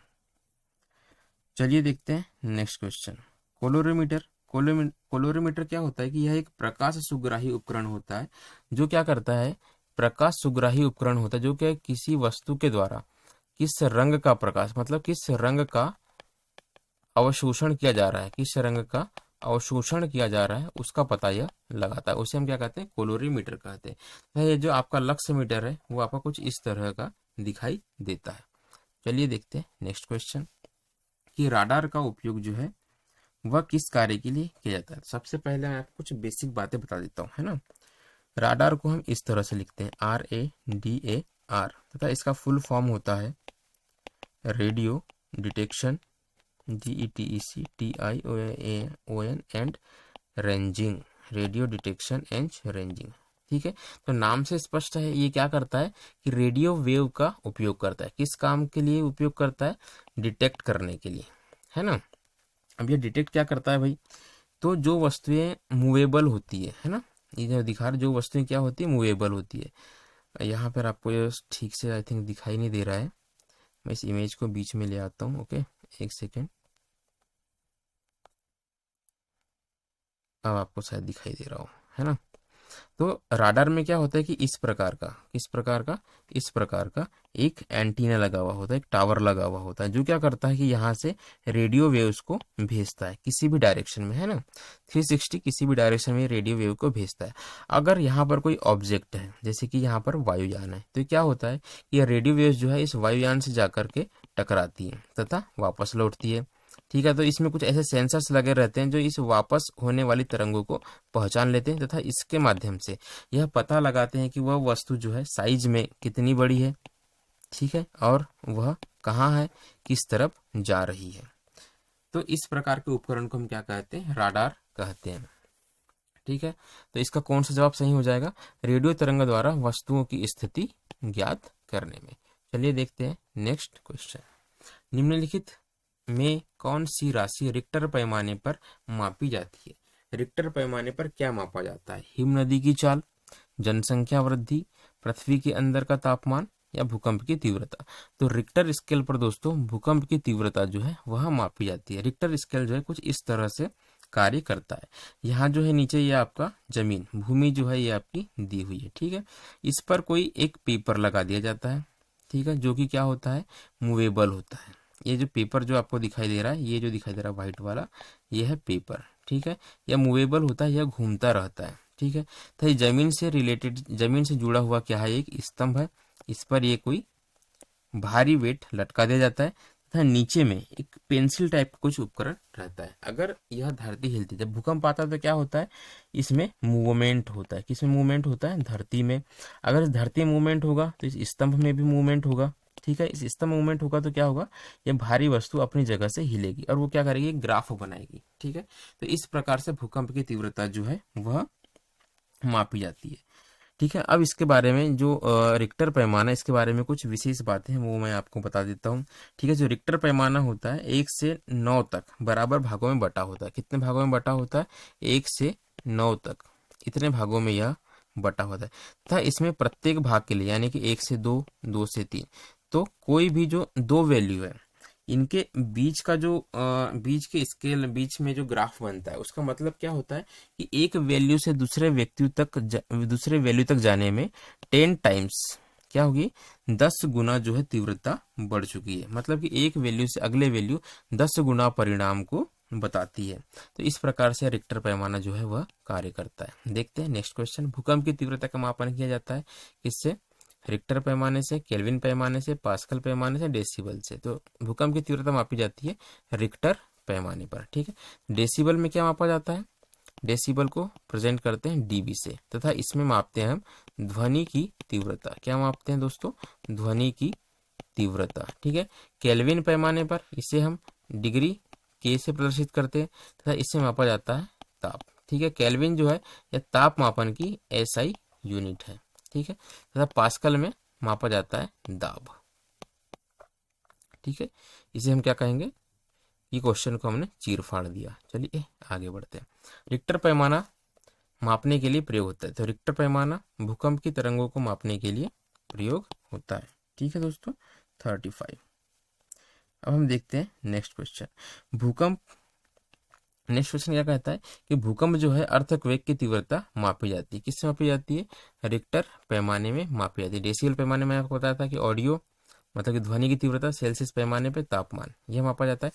चलिए देखते हैं नेक्स्ट क्वेश्चन। कोलोरीमीटर, कोलोरीमीटर क्या होता है कि यह एक प्रकाश सुग्राही उपकरण होता है जो क्या करता है, प्रकाश सुग्राही उपकरण होता है जो कि किसी वस्तु के द्वारा किस रंग का प्रकाश, मतलब किस रंग का अवशोषण किया जा रहा है, किस रंग का अवशोषण किया जा रहा है उसका पता यह लगाता है, उसे हम क्या कहते हैं, कोलोरीमीटर कहते हैं। ये जो आपका लक्स मीटर है वो आपका कुछ इस तरह का दिखाई देता है। चलिए देखते हैं नेक्स्ट क्वेश्चन कि राडार का उपयोग जो है वह किस कार्य के लिए किया जाता है। सबसे पहले मैं आपको कुछ बेसिक बातें बता देता हूँ, है ना। राडार को हम इस तरह से लिखते हैं RADAR तथा इसका फुल फॉर्म होता है radio detection GETECTION and ranging, radio detection and ranging. ठीक है, तो नाम से स्पष्ट है ये क्या करता है कि रेडियो वेव का उपयोग करता है। किस काम के लिए उपयोग करता है, डिटेक्ट करने के लिए, है ना। अब ये डिटेक्ट क्या करता है भाई, तो जो वस्तुएं मूवेबल होती है ना, ये जो दिखा रहा, जो वस्तुएं क्या होती है, मूवेबल होती है। यहाँ पर आपको ये ठीक से आई थिंक दिखाई नहीं दे रहा है, मैं इस इमेज को बीच में ले आता हूँ। ओके, एक सेकेंड, अब आपको शायद दिखाई दे रहा हो, है ना। तो राडार में क्या होता है कि इस प्रकार का, किस प्रकार का, इस प्रकार का एक एंटीना लगा हुआ होता है, एक टावर लगा हुआ होता है जो क्या करता है कि यहाँ से रेडियो वेव्स को भेजता है किसी भी डायरेक्शन में, है ना। 360 किसी भी डायरेक्शन में रेडियो वेव को भेजता है। अगर यहाँ पर कोई ऑब्जेक्ट है, जैसे कि यहाँ पर वायुयान है, तो क्या होता है कि यह रेडियो वेव्स जो है इस वायुयान से जाकर के टकराती है तथा वापस लौटती है। ठीक है, तो इसमें कुछ ऐसे सेंसर्स लगे रहते हैं जो इस वापस होने वाली तरंगों को पहचान लेते हैं तथा इसके माध्यम से यह पता लगाते हैं कि वह वस्तु जो है साइज में कितनी बड़ी है, ठीक है, और वह कहाँ है, किस तरफ जा रही है। तो इस प्रकार के उपकरण को हम क्या कहते हैं, राडार कहते हैं। ठीक है, तो इसका कौन सा जवाब सही हो जाएगा, रेडियो तरंग द्वारा वस्तुओं की स्थिति ज्ञात करने में। चलिए देखते हैं नेक्स्ट क्वेश्चन। निम्नलिखित में कौन सी राशि रिक्टर पैमाने पर मापी जाती है? रिक्टर पैमाने पर क्या मापा जाता है? हिम नदी की चाल, जनसंख्या वृद्धि, पृथ्वी के अंदर का तापमान या भूकंप की तीव्रता। तो रिक्टर स्केल पर दोस्तों भूकंप की तीव्रता जो है वह मापी जाती है। रिक्टर स्केल जो है कुछ इस तरह से कार्य करता है। यहाँ जो है नीचे ये आपका जमीन भूमि जो है ये आपकी दी हुई है, ठीक है। इस पर कोई एक पेपर लगा दिया जाता है, ठीक है, जो कि क्या होता है, मूवेबल होता है। ये जो पेपर जो आपको दिखाई दे रहा है, ये जो दिखाई दे रहा है व्हाइट वाला, ये है पेपर, ठीक है। यह मूवेबल होता है, यह घूमता रहता है, ठीक है। तो ये जमीन से रिलेटेड, जमीन से जुड़ा हुआ क्या है, एक स्तंभ है। इस पर ये कोई भारी वेट लटका दिया जाता है तथा नीचे में एक पेंसिल टाइप का कुछ उपकरण रहता है। अगर यह धरती हिलती है, जब भूकंप आता है तो क्या होता है, इसमें मूवमेंट होता है। किसमें मूवमेंट होता है? धरती में। अगर इस धरती में मूवमेंट होगा तो इस स्तंभ में भी मूवमेंट होगा, ठीक है। इस स्तंभ मूवमेंट होगा तो क्या होगा, यह भारी वस्तु अपनी जगह से हिलेगी और वो क्या करेगी, ग्राफ बनाएगी, ठीक है। तो इस प्रकार से भूकंप की तीव्रता जो है वह मापी जाती है, ठीक है। अब इसके बारे में जो रिक्टर पैमाना, इसके बारे में कुछ विशेष बातें हैं वो मैं आपको बता देता हूँ, ठीक है। जो रिक्टर पैमाना होता है 1 से 9 तक बराबर भागों में बटा होता है। कितने भागों में बटा होता है? 1 से 9 तक, इतने भागों में यह बटा होता है तथा इसमें प्रत्येक भाग के लिए यानी कि 1 से 2, 2 से 3, तो कोई भी जो दो वैल्यू है इनके बीच का जो बीच के स्केल, बीच में जो ग्राफ बनता है, उसका मतलब क्या होता है कि एक वैल्यू से दूसरे वैल्यू तक जाने में 10 टाइम्स क्या होगी, 10 गुना जो है तीव्रता बढ़ चुकी है। मतलब कि एक वैल्यू से अगले वैल्यू 10 गुना परिणाम को बताती है। तो इस प्रकार से रिक्टर पैमाना जो है वह कार्य करता है। देखते हैं नेक्स्ट क्वेश्चन। भूकंप की तीव्रता का मापन किया जाता है किससे? रिक्टर पैमाने से, केल्विन पैमाने से, पास्कल पैमाने से, डेसिबल से। तो भूकंप की तीव्रता मापी जाती है रिक्टर पैमाने पर, ठीक है। डेसिबल में क्या मापा जाता है? डेसिबल को प्रेजेंट करते हैं डीबी से तथा इसमें मापते हैं हम ध्वनि की तीव्रता। क्या मापते हैं दोस्तों? ध्वनि की तीव्रता, ठीक है। केल्विन पैमाने पर इसे हम डिग्री के से प्रदर्शित करते हैं तथा इससे मापा जाता है ताप, ठीक है। केल्विन जो है यह ताप मापन की एसआई यूनिट है, ठीक है। तथा पास्कल में मापा जाता है दाब, ठीक है। इसे हम क्या कहेंगे, ये क्वेश्चन को हमने चीर फाड़ दिया। चलिए आगे बढ़ते हैं। रिक्टर पैमाना मापने के लिए प्रयोग होता है। तो रिक्टर पैमाना भूकंप की तरंगों को मापने के लिए प्रयोग होता है, ठीक है दोस्तों। 35। अब हम देखते हैं नेक्स्ट क्वेश्चन। भूकंप, नेक्स्ट क्वेश्चन क्या कहता है कि भूकंप जो है अर्थक्वेक की तीव्रता मापी जाती है। किससे मापी जाती है? रिक्टर पैमाने में मापी जाती है। डेसिबल पैमाने में आपको बताया था कि ऑडियो मतलब कि ध्वनि की तीव्रता, सेल्सियस पैमाने पे तापमान यह मापा जाता है।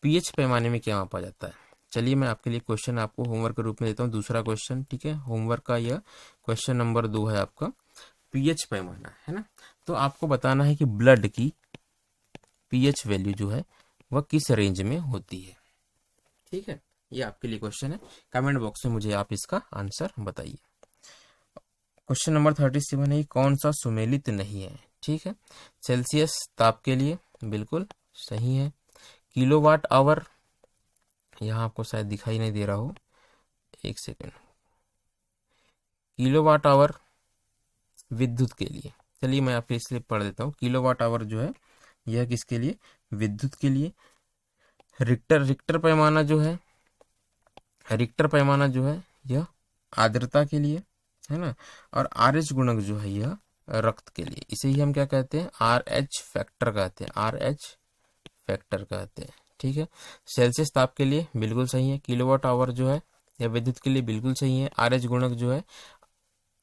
पीएच पैमाने में क्या मापा जाता है? चलिए मैं आपके लिए क्वेश्चन आपको होमवर्क के रूप में देता हूँ, दूसरा क्वेश्चन, ठीक है। होमवर्क का यह क्वेश्चन नंबर 2 है आपका। पीएच पैमाना है ना, तो आपको बताना है कि ब्लड की पीएच वैल्यू जो है वह किस रेंज में होती है, ठीक है। ये आपके लिए क्वेश्चन है, कमेंट बॉक्स में मुझे आप इसका आंसर बताइए। क्वेश्चन नंबर 37 है, कौन सा सुमेलित नहीं है? ठीक है, सेल्सियस ताप के लिए बिल्कुल सही है। किलोवाट आवर, यहाँ आपको शायद दिखाई नहीं दे रहा हो, एक सेकेंड। किलोवाट आवर विद्युत के लिए, चलिए मैं आपके इसलिए पढ़ देता हूँ। किलोवाट आवर जो है यह किसके लिए? विद्युत के लिए। रिक्टर पैमाना जो है, रिक्टर पैमाना जो है यह आर्द्रता के लिए है ना। और RH गुणक जो है यह रक्त के लिए। इसे ही हम क्या कहते हैं? RH फैक्टर कहते हैं, RH फैक्टर कहते हैं, ठीक है। सेल्सियस ताप के लिए बिल्कुल सही है। किलोवाट आवर जो है यह विद्युत के लिए बिल्कुल सही है। RH गुणक जो है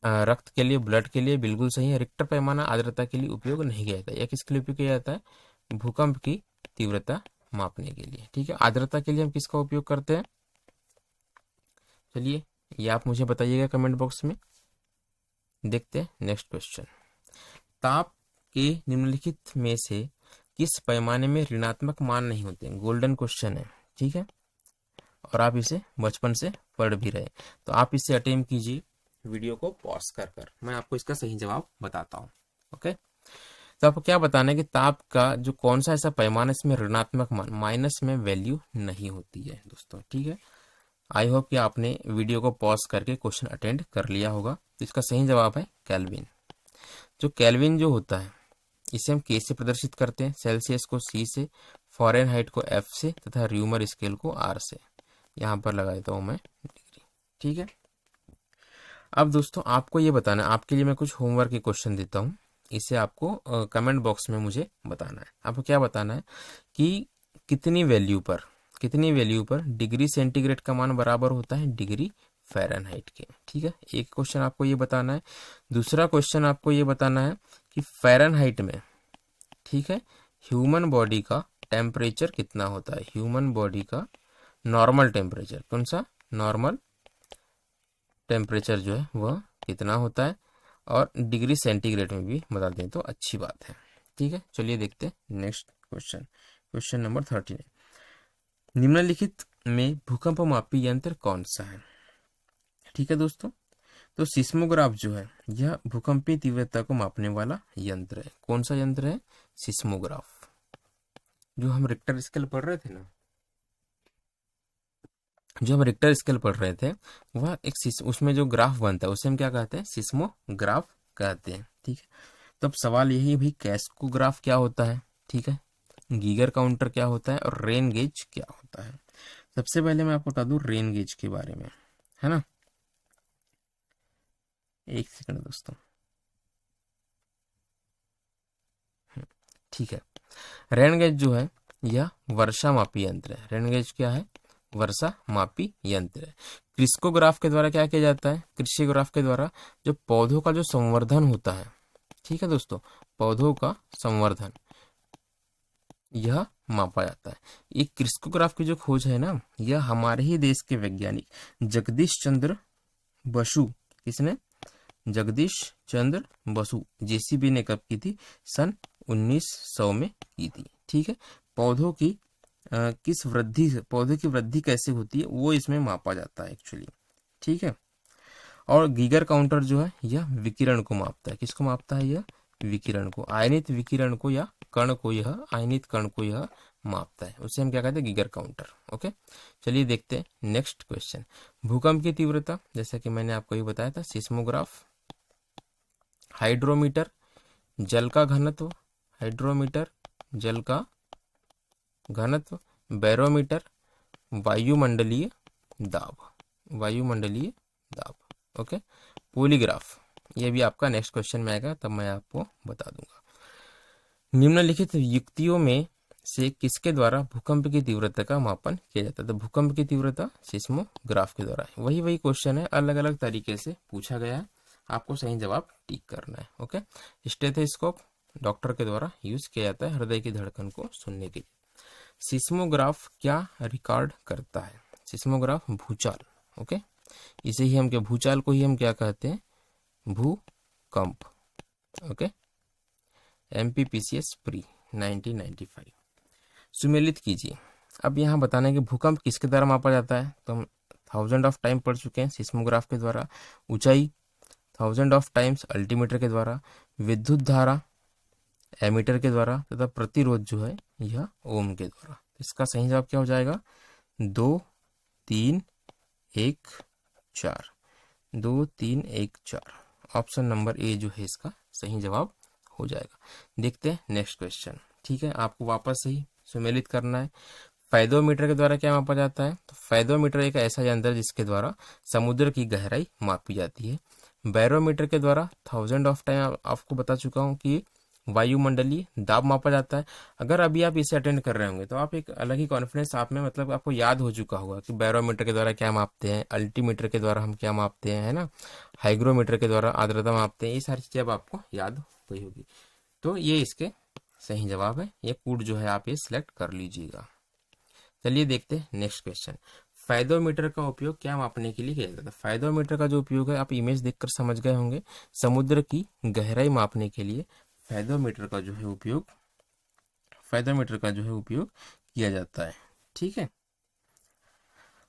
रक्त के लिए, ब्लड के लिए बिल्कुल सही है। रिक्टर पैमाना आर्द्रता के लिए उपयोग नहीं किया जाता है। यह किसके लिए उपयोग किया जाता है? भूकंप की तीव्रता मापने के लिए, ठीक है। आर्द्रता के लिए हम किसका उपयोग करते हैं? चलिए ये आप मुझे बताइएगा कमेंट बॉक्स में। देखते हैं नेक्स्ट क्वेश्चन। ताप के निम्नलिखित में से किस पैमाने में ऋणात्मक मान नहीं होते? गोल्डन क्वेश्चन है, ठीक है, और आप इसे बचपन से पढ़ भी रहे, तो आप इसे अटेम्प्ट कीजिए वीडियो को पॉज कर मैं आपको इसका सही जवाब बताता हूँ। ओके, तो आपको क्या बताना है कि ताप का जो कौन सा ऐसा पैमाना इसमें ऋणात्मक मान, माइनस में वैल्यू नहीं होती है दोस्तों, ठीक है। आई होप कि आपने वीडियो को पॉज करके क्वेश्चन अटेंड कर लिया होगा। तो इसका सही जवाब है केल्विन। जो केल्विन जो होता है इसे हम के से प्रदर्शित करते हैं, सेल्सियस को C से, फ़ारेनहाइट को F से तथा र्यूमर स्केल को R से। यहाँ पर लगा देता हूँ मैं डिग्री। ठीक है, अब दोस्तों आपको ये बताना है, आपके लिए मैं कुछ होमवर्क के क्वेश्चन देता हूँ, इसे आपको कमेंट बॉक्स में मुझे बताना है। आपको क्या बताना है कि कितनी वैल्यू पर डिग्री सेंटीग्रेड का मान बराबर होता है डिग्री फ़ारेनहाइट के। ठीक है, एक क्वेश्चन आपको ये बताना है। दूसरा क्वेश्चन आपको ये बताना है कि फ़ारेनहाइट में, ठीक है, ह्यूमन बॉडी का टेम्परेचर कितना होता है। ह्यूमन बॉडी का नॉर्मल टेम्परेचर, कौन सा नॉर्मल टेम्परेचर जो है वह कितना होता है, और डिग्री सेंटीग्रेड में भी बता दें तो अच्छी बात है। ठीक है, चलिए देखते हैं नेक्स्ट क्वेश्चन, क्वेश्चन नंबर 39। निम्नलिखित में भूकंप मापी यंत्र कौन सा है। ठीक है दोस्तों, तो सिस्मोग्राफ जो है यह भूकंपीय तीव्रता को मापने वाला यंत्र है। कौन सा यंत्र है, सिस्मोग्राफ। जो हम रिक्टर स्केल पढ़ रहे थे ना, जो हम रिक्टर स्केल पढ़ रहे थे, वह एक उसमें जो ग्राफ बनता है उसे हम क्या कहते हैं, सिस्मोग्राफ कहते हैं। ठीक है, तो अब सवाल यही है भाई, कैस्कोग्राफ क्या होता है, ठीक है, गीगर काउंटर क्या होता है, और रेन गेज क्या होता है। सबसे पहले मैं आपको बता दूं रेन गेज के बारे में, है ना। एक सेकंड दोस्तों, ठीक है, रेन गेज जो है यह वर्षा मापी यंत्र है। रेन गेज क्या है, वर्षा मापी यंत्र है। क्रिस्कोग्राफ के द्वारा क्या किया जाता है, क्रिस्कोग्राफ के द्वारा जो पौधों का जो संवर्धन होता है, ठीक है दोस्तों, पौधों का संवर्धन यह मापा जाता है। ये क्रिस्कोग्राफ की जो खोज है ना, यह हमारे ही देश के वैज्ञानिक जगदीश चंद्र बसु, किसने, जगदीश चंद्र बसु, जेसीबी ने कब की थी, सन 1900 में की थी। ठीक है, पौधों की किस वृद्धि, पौधे की वृद्धि कैसे होती है वो इसमें मापा जाता है एक्चुअली। ठीक है, और गीगर काउंटर जो है यह विकिरण को मापता है। किसको मापता है, यह विकिरण को, आयनित विकिरण को या कण को, यह आयनित कण को यह मापता है, उसे हम क्या कहते हैं, गीगर काउंटर। ओके, चलिए देखते हैं नेक्स्ट क्वेश्चन। भूकंप की तीव्रता, जैसा कि मैंने आपको ये बताया था, सिस्मोग्राफ, हाइड्रोमीटर, जल का घनत्व, हाइड्रोमीटर, जल का घनत्व, बैरोमीटर, वायुमंडलीय दाब, वायुमंडलीय दाब। ओके, पॉलीग्राफ, ये भी आपका नेक्स्ट क्वेश्चन में आएगा, तब मैं आपको बता दूंगा। निम्नलिखित युक्तियों में से किसके द्वारा भूकंप की तीव्रता का मापन किया जाता है। तो भूकंप की तीव्रता सिस्मोग्राफ के द्वारा है। वही क्वेश्चन है, अलग अलग तरीके से पूछा गया है, आपको सही जवाब टिक करना है। ओके, स्टेथोस्कोप डॉक्टर के द्वारा यूज किया जाता है हृदय की धड़कन को सुनने के लिए। सिस्मोग्राफ क्या रिकॉर्ड करता है, सिस्मोग्राफ भूचाल। ओके, इसे ही हम क्या, भूचाल को ही हम क्या कहते हैं, भूकंप। Okay, MPPCS pre 1995। सुमेलित कीजिए। अब यहाँ बताना है कि भूकंप किसके द्वारा मापा जाता है, तो हम 1000 ऑफ टाइम पढ़ चुके हैं सिस्मोग्राफ के द्वारा, ऊंचाई 1000 ऑफ टाइम्स अल्टीमीटर के द्वारा, विद्युत धारा एमीटर के द्वारा, तथा प्रतिरोध जो है यह ओम के द्वारा। इसका सही जवाब क्या हो जाएगा, 2 3 1 4, 2 3 1 4, ऑप्शन नंबर ए जो है इसका सही जवाब हो जाएगा। देखते हैं नेक्स्ट क्वेश्चन। ठीक है, आपको वापस से ही सुमेलित करना है। फाइदोमीटर के द्वारा क्या मापा जाता है, तो फाइदोमीटर एक ऐसा यंत्र है जिसके द्वारा समुद्र की गहराई मापी जाती है। बैरोमीटर के द्वारा 1000 ऑफ टाइम आपको बता चुका हूँ कि वायुमंडलीय दाब मापा जाता है। अगर अभी आप इसे अटेंड कर रहे होंगे तो आप एक अलग ही कॉन्फिडेंस आप में, मतलब आपको याद हो चुका होगा कि बैरोमीटर के द्वारा क्या मापते हैं, अल्टीमीटर के द्वारा हम क्या मापते हैं, है ना, हाइग्रोमीटर के द्वारा आर्द्रता मापते हैं, ये सारी चीजें अब आपको याद हुई होगी। तो ये इसके सही जवाब है, ये कोड जो है आप ये सिलेक्ट कर लीजिएगा। चलिए देखते हैं नेक्स्ट क्वेश्चन। फाइदोमीटर का उपयोग क्या मापने के लिए किया जाता है। फाइदोमीटर का जो उपयोग है, आप इमेज देखकर समझ गए होंगे, समुद्र की गहराई मापने के लिए फाइदोमीटर का जो है उपयोग, फाइदोमीटर का जो है उपयोग किया जाता है। ठीक है,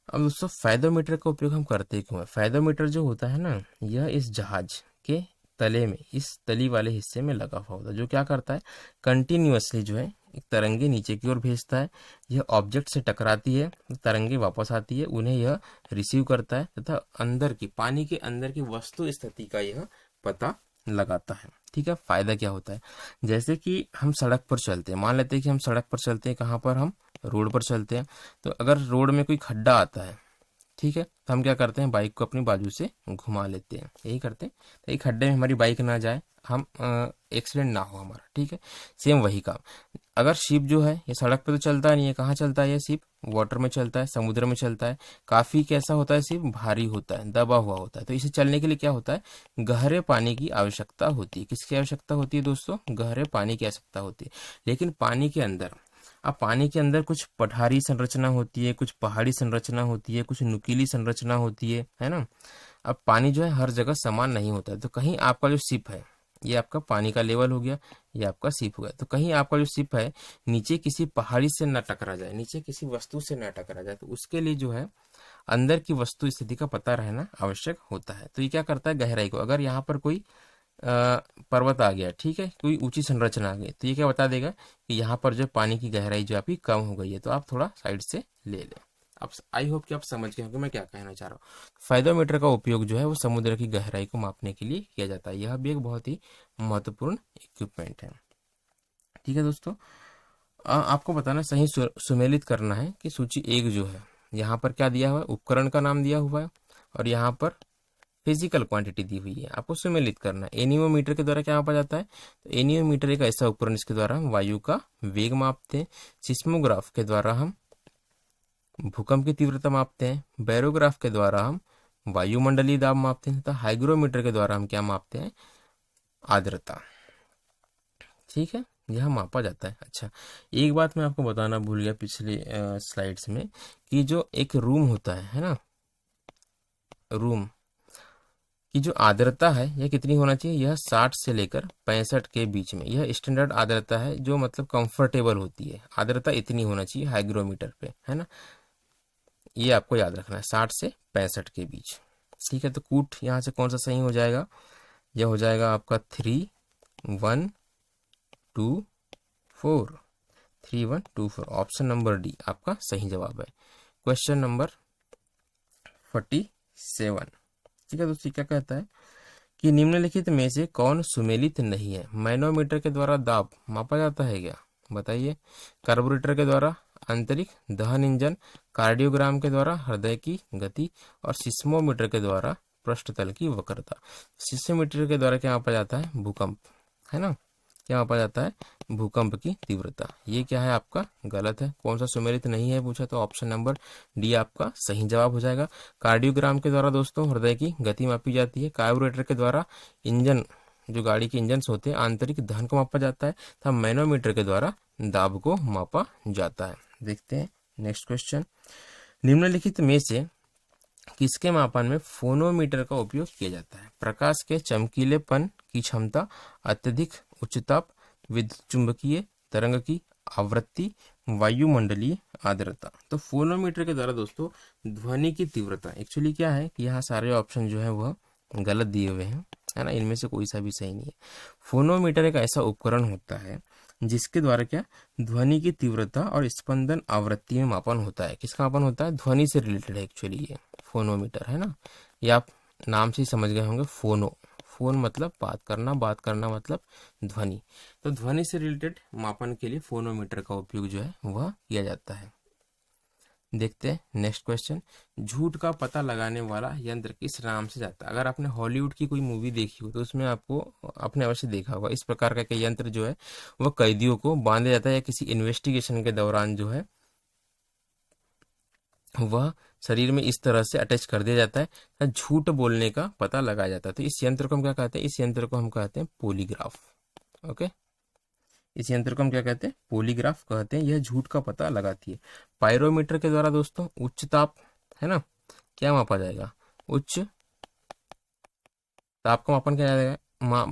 अब दोस्तों फाइदोमीटर का उपयोग हम करते क्यों है। फाइदोमीटर जो होता है ना, यह इस जहाज के तले में, इस तली वाले हिस्से में लगा हुआ होता है, जो क्या करता है, कंटिन्यूअसली जो है एक तरंगे नीचे की ओर भेजता है। यह ऑब्जेक्ट से टकराती है, तरंगे वापस आती है, उन्हें यह रिसीव करता है तथा अंदर की, पानी के अंदर की वस्तु स्थिति का यह पता लगाता है। ठीक है, फायदा क्या होता है, जैसे कि हम सड़क पर चलते हैं, मान लेते हैं कि हम सड़क पर चलते हैं, कहाँ पर, हम रोड पर चलते हैं। तो अगर रोड में कोई खड्डा आता है, ठीक है, तो हम क्या करते हैं, बाइक को अपनी बाजू से घुमा लेते हैं, यही करते हैं, तो एक खड्डे में हमारी बाइक ना जाए, हम एक्सीडेंट ना हो हमारा। ठीक है, सेम वही काम। अगर शिप जो है ये सड़क पे तो चलता नहीं है, कहाँ चलता है ये शिप, वाटर में चलता है, समुद्र में चलता है। काफी कैसा होता है शिप, भारी होता है, दबा हुआ होता है। तो इसे चलने के लिए क्या होता है, गहरे पानी की आवश्यकता होती है। किसकी आवश्यकता होती है दोस्तों, गहरे पानी की आवश्यकता होती है। लेकिन पानी के अंदर, अब पानी के अंदर कुछ पठारी संरचना होती है, कुछ पहाड़ी संरचना होती है, कुछ नुकीली संरचना होती है ना। अब पानी जो है हर जगह समान नहीं होता है। तो कहीं आपका जो शिप है, ये आपका पानी का लेवल हो गया, ये आपका शिप हो गया। तो कहीं आपका जो शिप है नीचे किसी पहाड़ी से न टकरा जाए, नीचे किसी वस्तु से न टकरा जाए, तो उसके लिए जो है अंदर की वस्तु स्थिति का पता रहना आवश्यक होता है। तो ये क्या करता है, गहराई को, अगर यहाँ पर कोई पर्वत आ गया, ठीक है, कोई ऊंची संरचना आ गई, तो ये क्या बता देगा कि यहाँ पर जो पानी की गहराई जो आपकी कम हो गई है, तो आप थोड़ा साइड से ले लें। अब आई होप कि आप समझ गए होंगे मैं क्या कहना चाह रहा हूँ। फाइडोमीटर का उपयोग जो है वो समुद्र की गहराई को मापने के लिए किया जाता है। यह भी एक बहुत ही महत्वपूर्ण इक्विपमेंट है। ठीक है दोस्तों, आपको बताना, सही सुमेलित करना है कि सूची 1 जो है, यहाँ पर क्या दिया हुआ है, उपकरण का नाम दिया हुआ है, और यहाँ पर फिजिकल क्वांटिटी दी हुई है, आपको सुमेलित करना है। एनीमोमीटर के द्वारा क्या मापा जाता है, तो एनीमोमीटर एक ऐसा उपकरण जिसके द्वारा हम वायु का वेग मापते हैं। सिस्मोग्राफ के द्वारा हम भूकंप की तीव्रता मापते हैं। बैरोग्राफ के द्वारा हम वायुमंडलीय दाब मापते हैं, तथा हाइग्रोमीटर के द्वारा हम क्या मापते हैं, आर्द्रता। ठीक है, यह मापा जाता है। अच्छा, एक बात मैं आपको बताना भूल गया पिछले स्लाइड्स में, कि जो एक रूम होता है ना, रूम की जो आर्द्रता है यह कितनी होना चाहिए, यह 60 से लेकर 65 के बीच में, यह स्टैंडर्ड आर्द्रता है जो मतलब कंफर्टेबल होती है। आर्द्रता इतनी होना चाहिए हाइग्रोमीटर पे, है ना, ये आपको याद रखना है, 60 से 65 के बीच। ठीक है, तो कूट यहाँ से कौन सा सही हो जाएगा, यह हो जाएगा आपका 3124, 3124, ऑप्शन नंबर डी आपका सही जवाब है। Question number 47। ठीक है दोस्तों, क्या कहता है कि निम्नलिखित में से कौन सुमेलित नहीं है। मैनोमीटर के द्वारा दाब मापा जाता है क्या, बताइए। कार्बोरेटर के द्वारा आंतरिक दहन इंजन, कार्डियोग्राम के द्वारा हृदय की गति, और सिस्मोमीटर के द्वारा पृष्ठतल की वक्रता। सिस्मोमीटर के द्वारा क्या मापा जाता है, भूकंप, है ना, क्या मापा जाता है, भूकंप की तीव्रता। ये क्या है आपका गलत है, कौन सा सुमेलित नहीं है पूछा, तो ऑप्शन नंबर डी आपका सही जवाब हो जाएगा। कार्डियोग्राम के द्वारा दोस्तों हृदय की गति मापी जाती है। कार्बोरेटर के द्वारा इंजन, जो गाड़ी के इंजन होते हैं, आंतरिक दहन को मापा जाता है, तथा मैनोमीटर के द्वारा दाब को मापा जाता है। देखते हैं नेक्स्ट क्वेश्चन। निम्नलिखित में से किसके मापन में फोनोमीटर का उपयोग किया जाता है। प्रकाश के चमकीलेपन की क्षमता, अत्यधिक उच्च ताप, विद्युत चुंबकीय तरंग की आवृत्ति, वायुमंडलीय आर्द्रता। तो फोनोमीटर के द्वारा दोस्तों ध्वनि की तीव्रता, एक्चुअली क्या है कि यहाँ सारे ऑप्शन जो है वह गलत दिए हुए हैं, है ना, इनमें से कोई सा भी सही नहीं है। फोनोमीटर एक ऐसा उपकरण होता है जिसके द्वारा क्या, ध्वनि की तीव्रता और स्पंदन आवृत्ति में मापन होता है। किसका मापन होता है, ध्वनि से रिलेटेड है एक्चुअली ये फोनोमीटर, है ना, ये आप नाम से ही समझ गए होंगे। फोन मतलब बात करना, बात करना मतलब ध्वनि। तो ध्वनि से रिलेटेड मापन के लिए फोनोमीटर का उपयोग जो है वह किया जाता है। देखते हैं नेक्स्ट क्वेश्चन। झूठ का पता लगाने वाला यंत्र किस नाम से जाता है। अगर आपने हॉलीवुड की कोई मूवी देखी हो तो उसमें आपको आपने अवश्य देखा होगा, इस प्रकार का यंत्र जो है वह कैदियों को बांधा जाता है, या किसी इन्वेस्टिगेशन के दौरान जो है वह शरीर में इस तरह से अटैच कर दिया जाता है, झूठ बोलने का पता लगाया जाता है। तो इस यंत्र को हम क्या कहते हैं, इस यंत्र को हम कहते हैं पॉलीग्राफ। ओके, इस यंत्र को हम क्या कहते हैं, पॉलीग्राफ कहते हैं। यह झूठ का पता लगाती है। पायरोमीटर के द्वारा दोस्तों उच्च ताप, है ना, क्या मापा जाएगा, उच्च ताप का मापन किया जाएगा,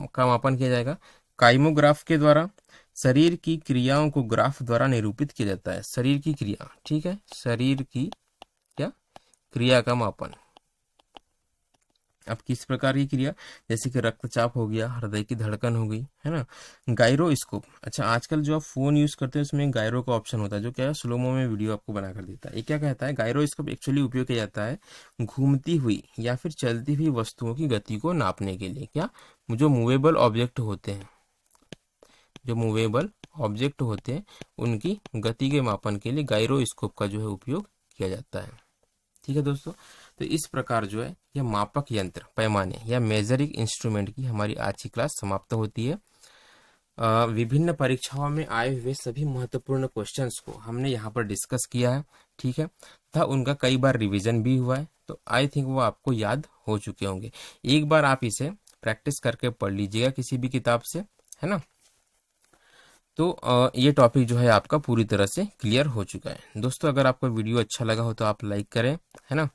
का मापन किया जाएगा। काइमोग्राफ के द्वारा शरीर की क्रियाओं को ग्राफ द्वारा निरूपित किया जाता है। शरीर की क्रिया, ठीक है, शरीर की क्या क्रिया का मापन, अब किस प्रकार की क्रिया, जैसे कि रक्तचाप हो गया, हृदय की धड़कन हो गई, है ना। गायरोस्कोप, अच्छा आजकल जो आप फोन यूज करते हैं उसमें गायरो का ऑप्शन होता है, जो क्या है स्लोमो में वीडियो आपको बना कर देता है। ये क्या कहता है, गायरोस्कोप एक्चुअली उपयोग किया जाता है घूमती हुई या फिर चलती हुई वस्तुओं की गति को नापने के लिए। क्या, जो मूवेबल ऑब्जेक्ट होते हैं, जो मूवेबल ऑब्जेक्ट होते हैं उनकी गति के मापन के लिए गायरोस्कोप का जो है उपयोग किया जाता है। ठीक है दोस्तों, तो इस प्रकार जो है यह मापक यंत्र, पैमाने या मेजरिंग इंस्ट्रूमेंट की हमारी आज की क्लास समाप्त होती है। विभिन्न परीक्षाओं में आए हुए सभी महत्वपूर्ण क्वेश्चंस को हमने यहाँ पर डिस्कस किया है, ठीक है, तथा उनका कई बार रिवीजन भी हुआ है, तो आई थिंक वो आपको याद हो चुके होंगे। एक बार आप इसे प्रैक्टिस करके पढ़ लीजिएगा किसी भी किताब से, है ना। तो ये टॉपिक जो है आपका पूरी तरह से क्लियर हो चुका है। दोस्तों अगर आपको वीडियो अच्छा लगा हो तो आप लाइक करें, है ना।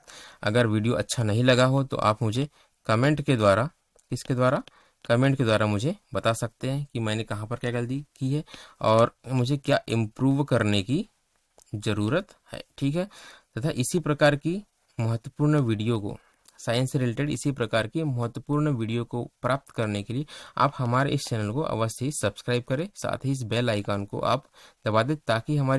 अगर वीडियो अच्छा नहीं लगा हो तो आप मुझे कमेंट के द्वारा, किसके द्वारा, कमेंट के द्वारा मुझे बता सकते हैं कि मैंने कहाँ पर क्या गलती की है और मुझे क्या इम्प्रूव करने की ज़रूरत है, ठीक है। तथा इसी प्रकार की महत्वपूर्ण वीडियो को, साइंस से रिलेटेड इसी प्रकार की महत्वपूर्ण वीडियो को प्राप्त करने के लिए आप हमारे इस चैनल को अवश्य ही सब्सक्राइब करें, साथ ही इस बेल आइकन को आप दबा दें ताकि हमारी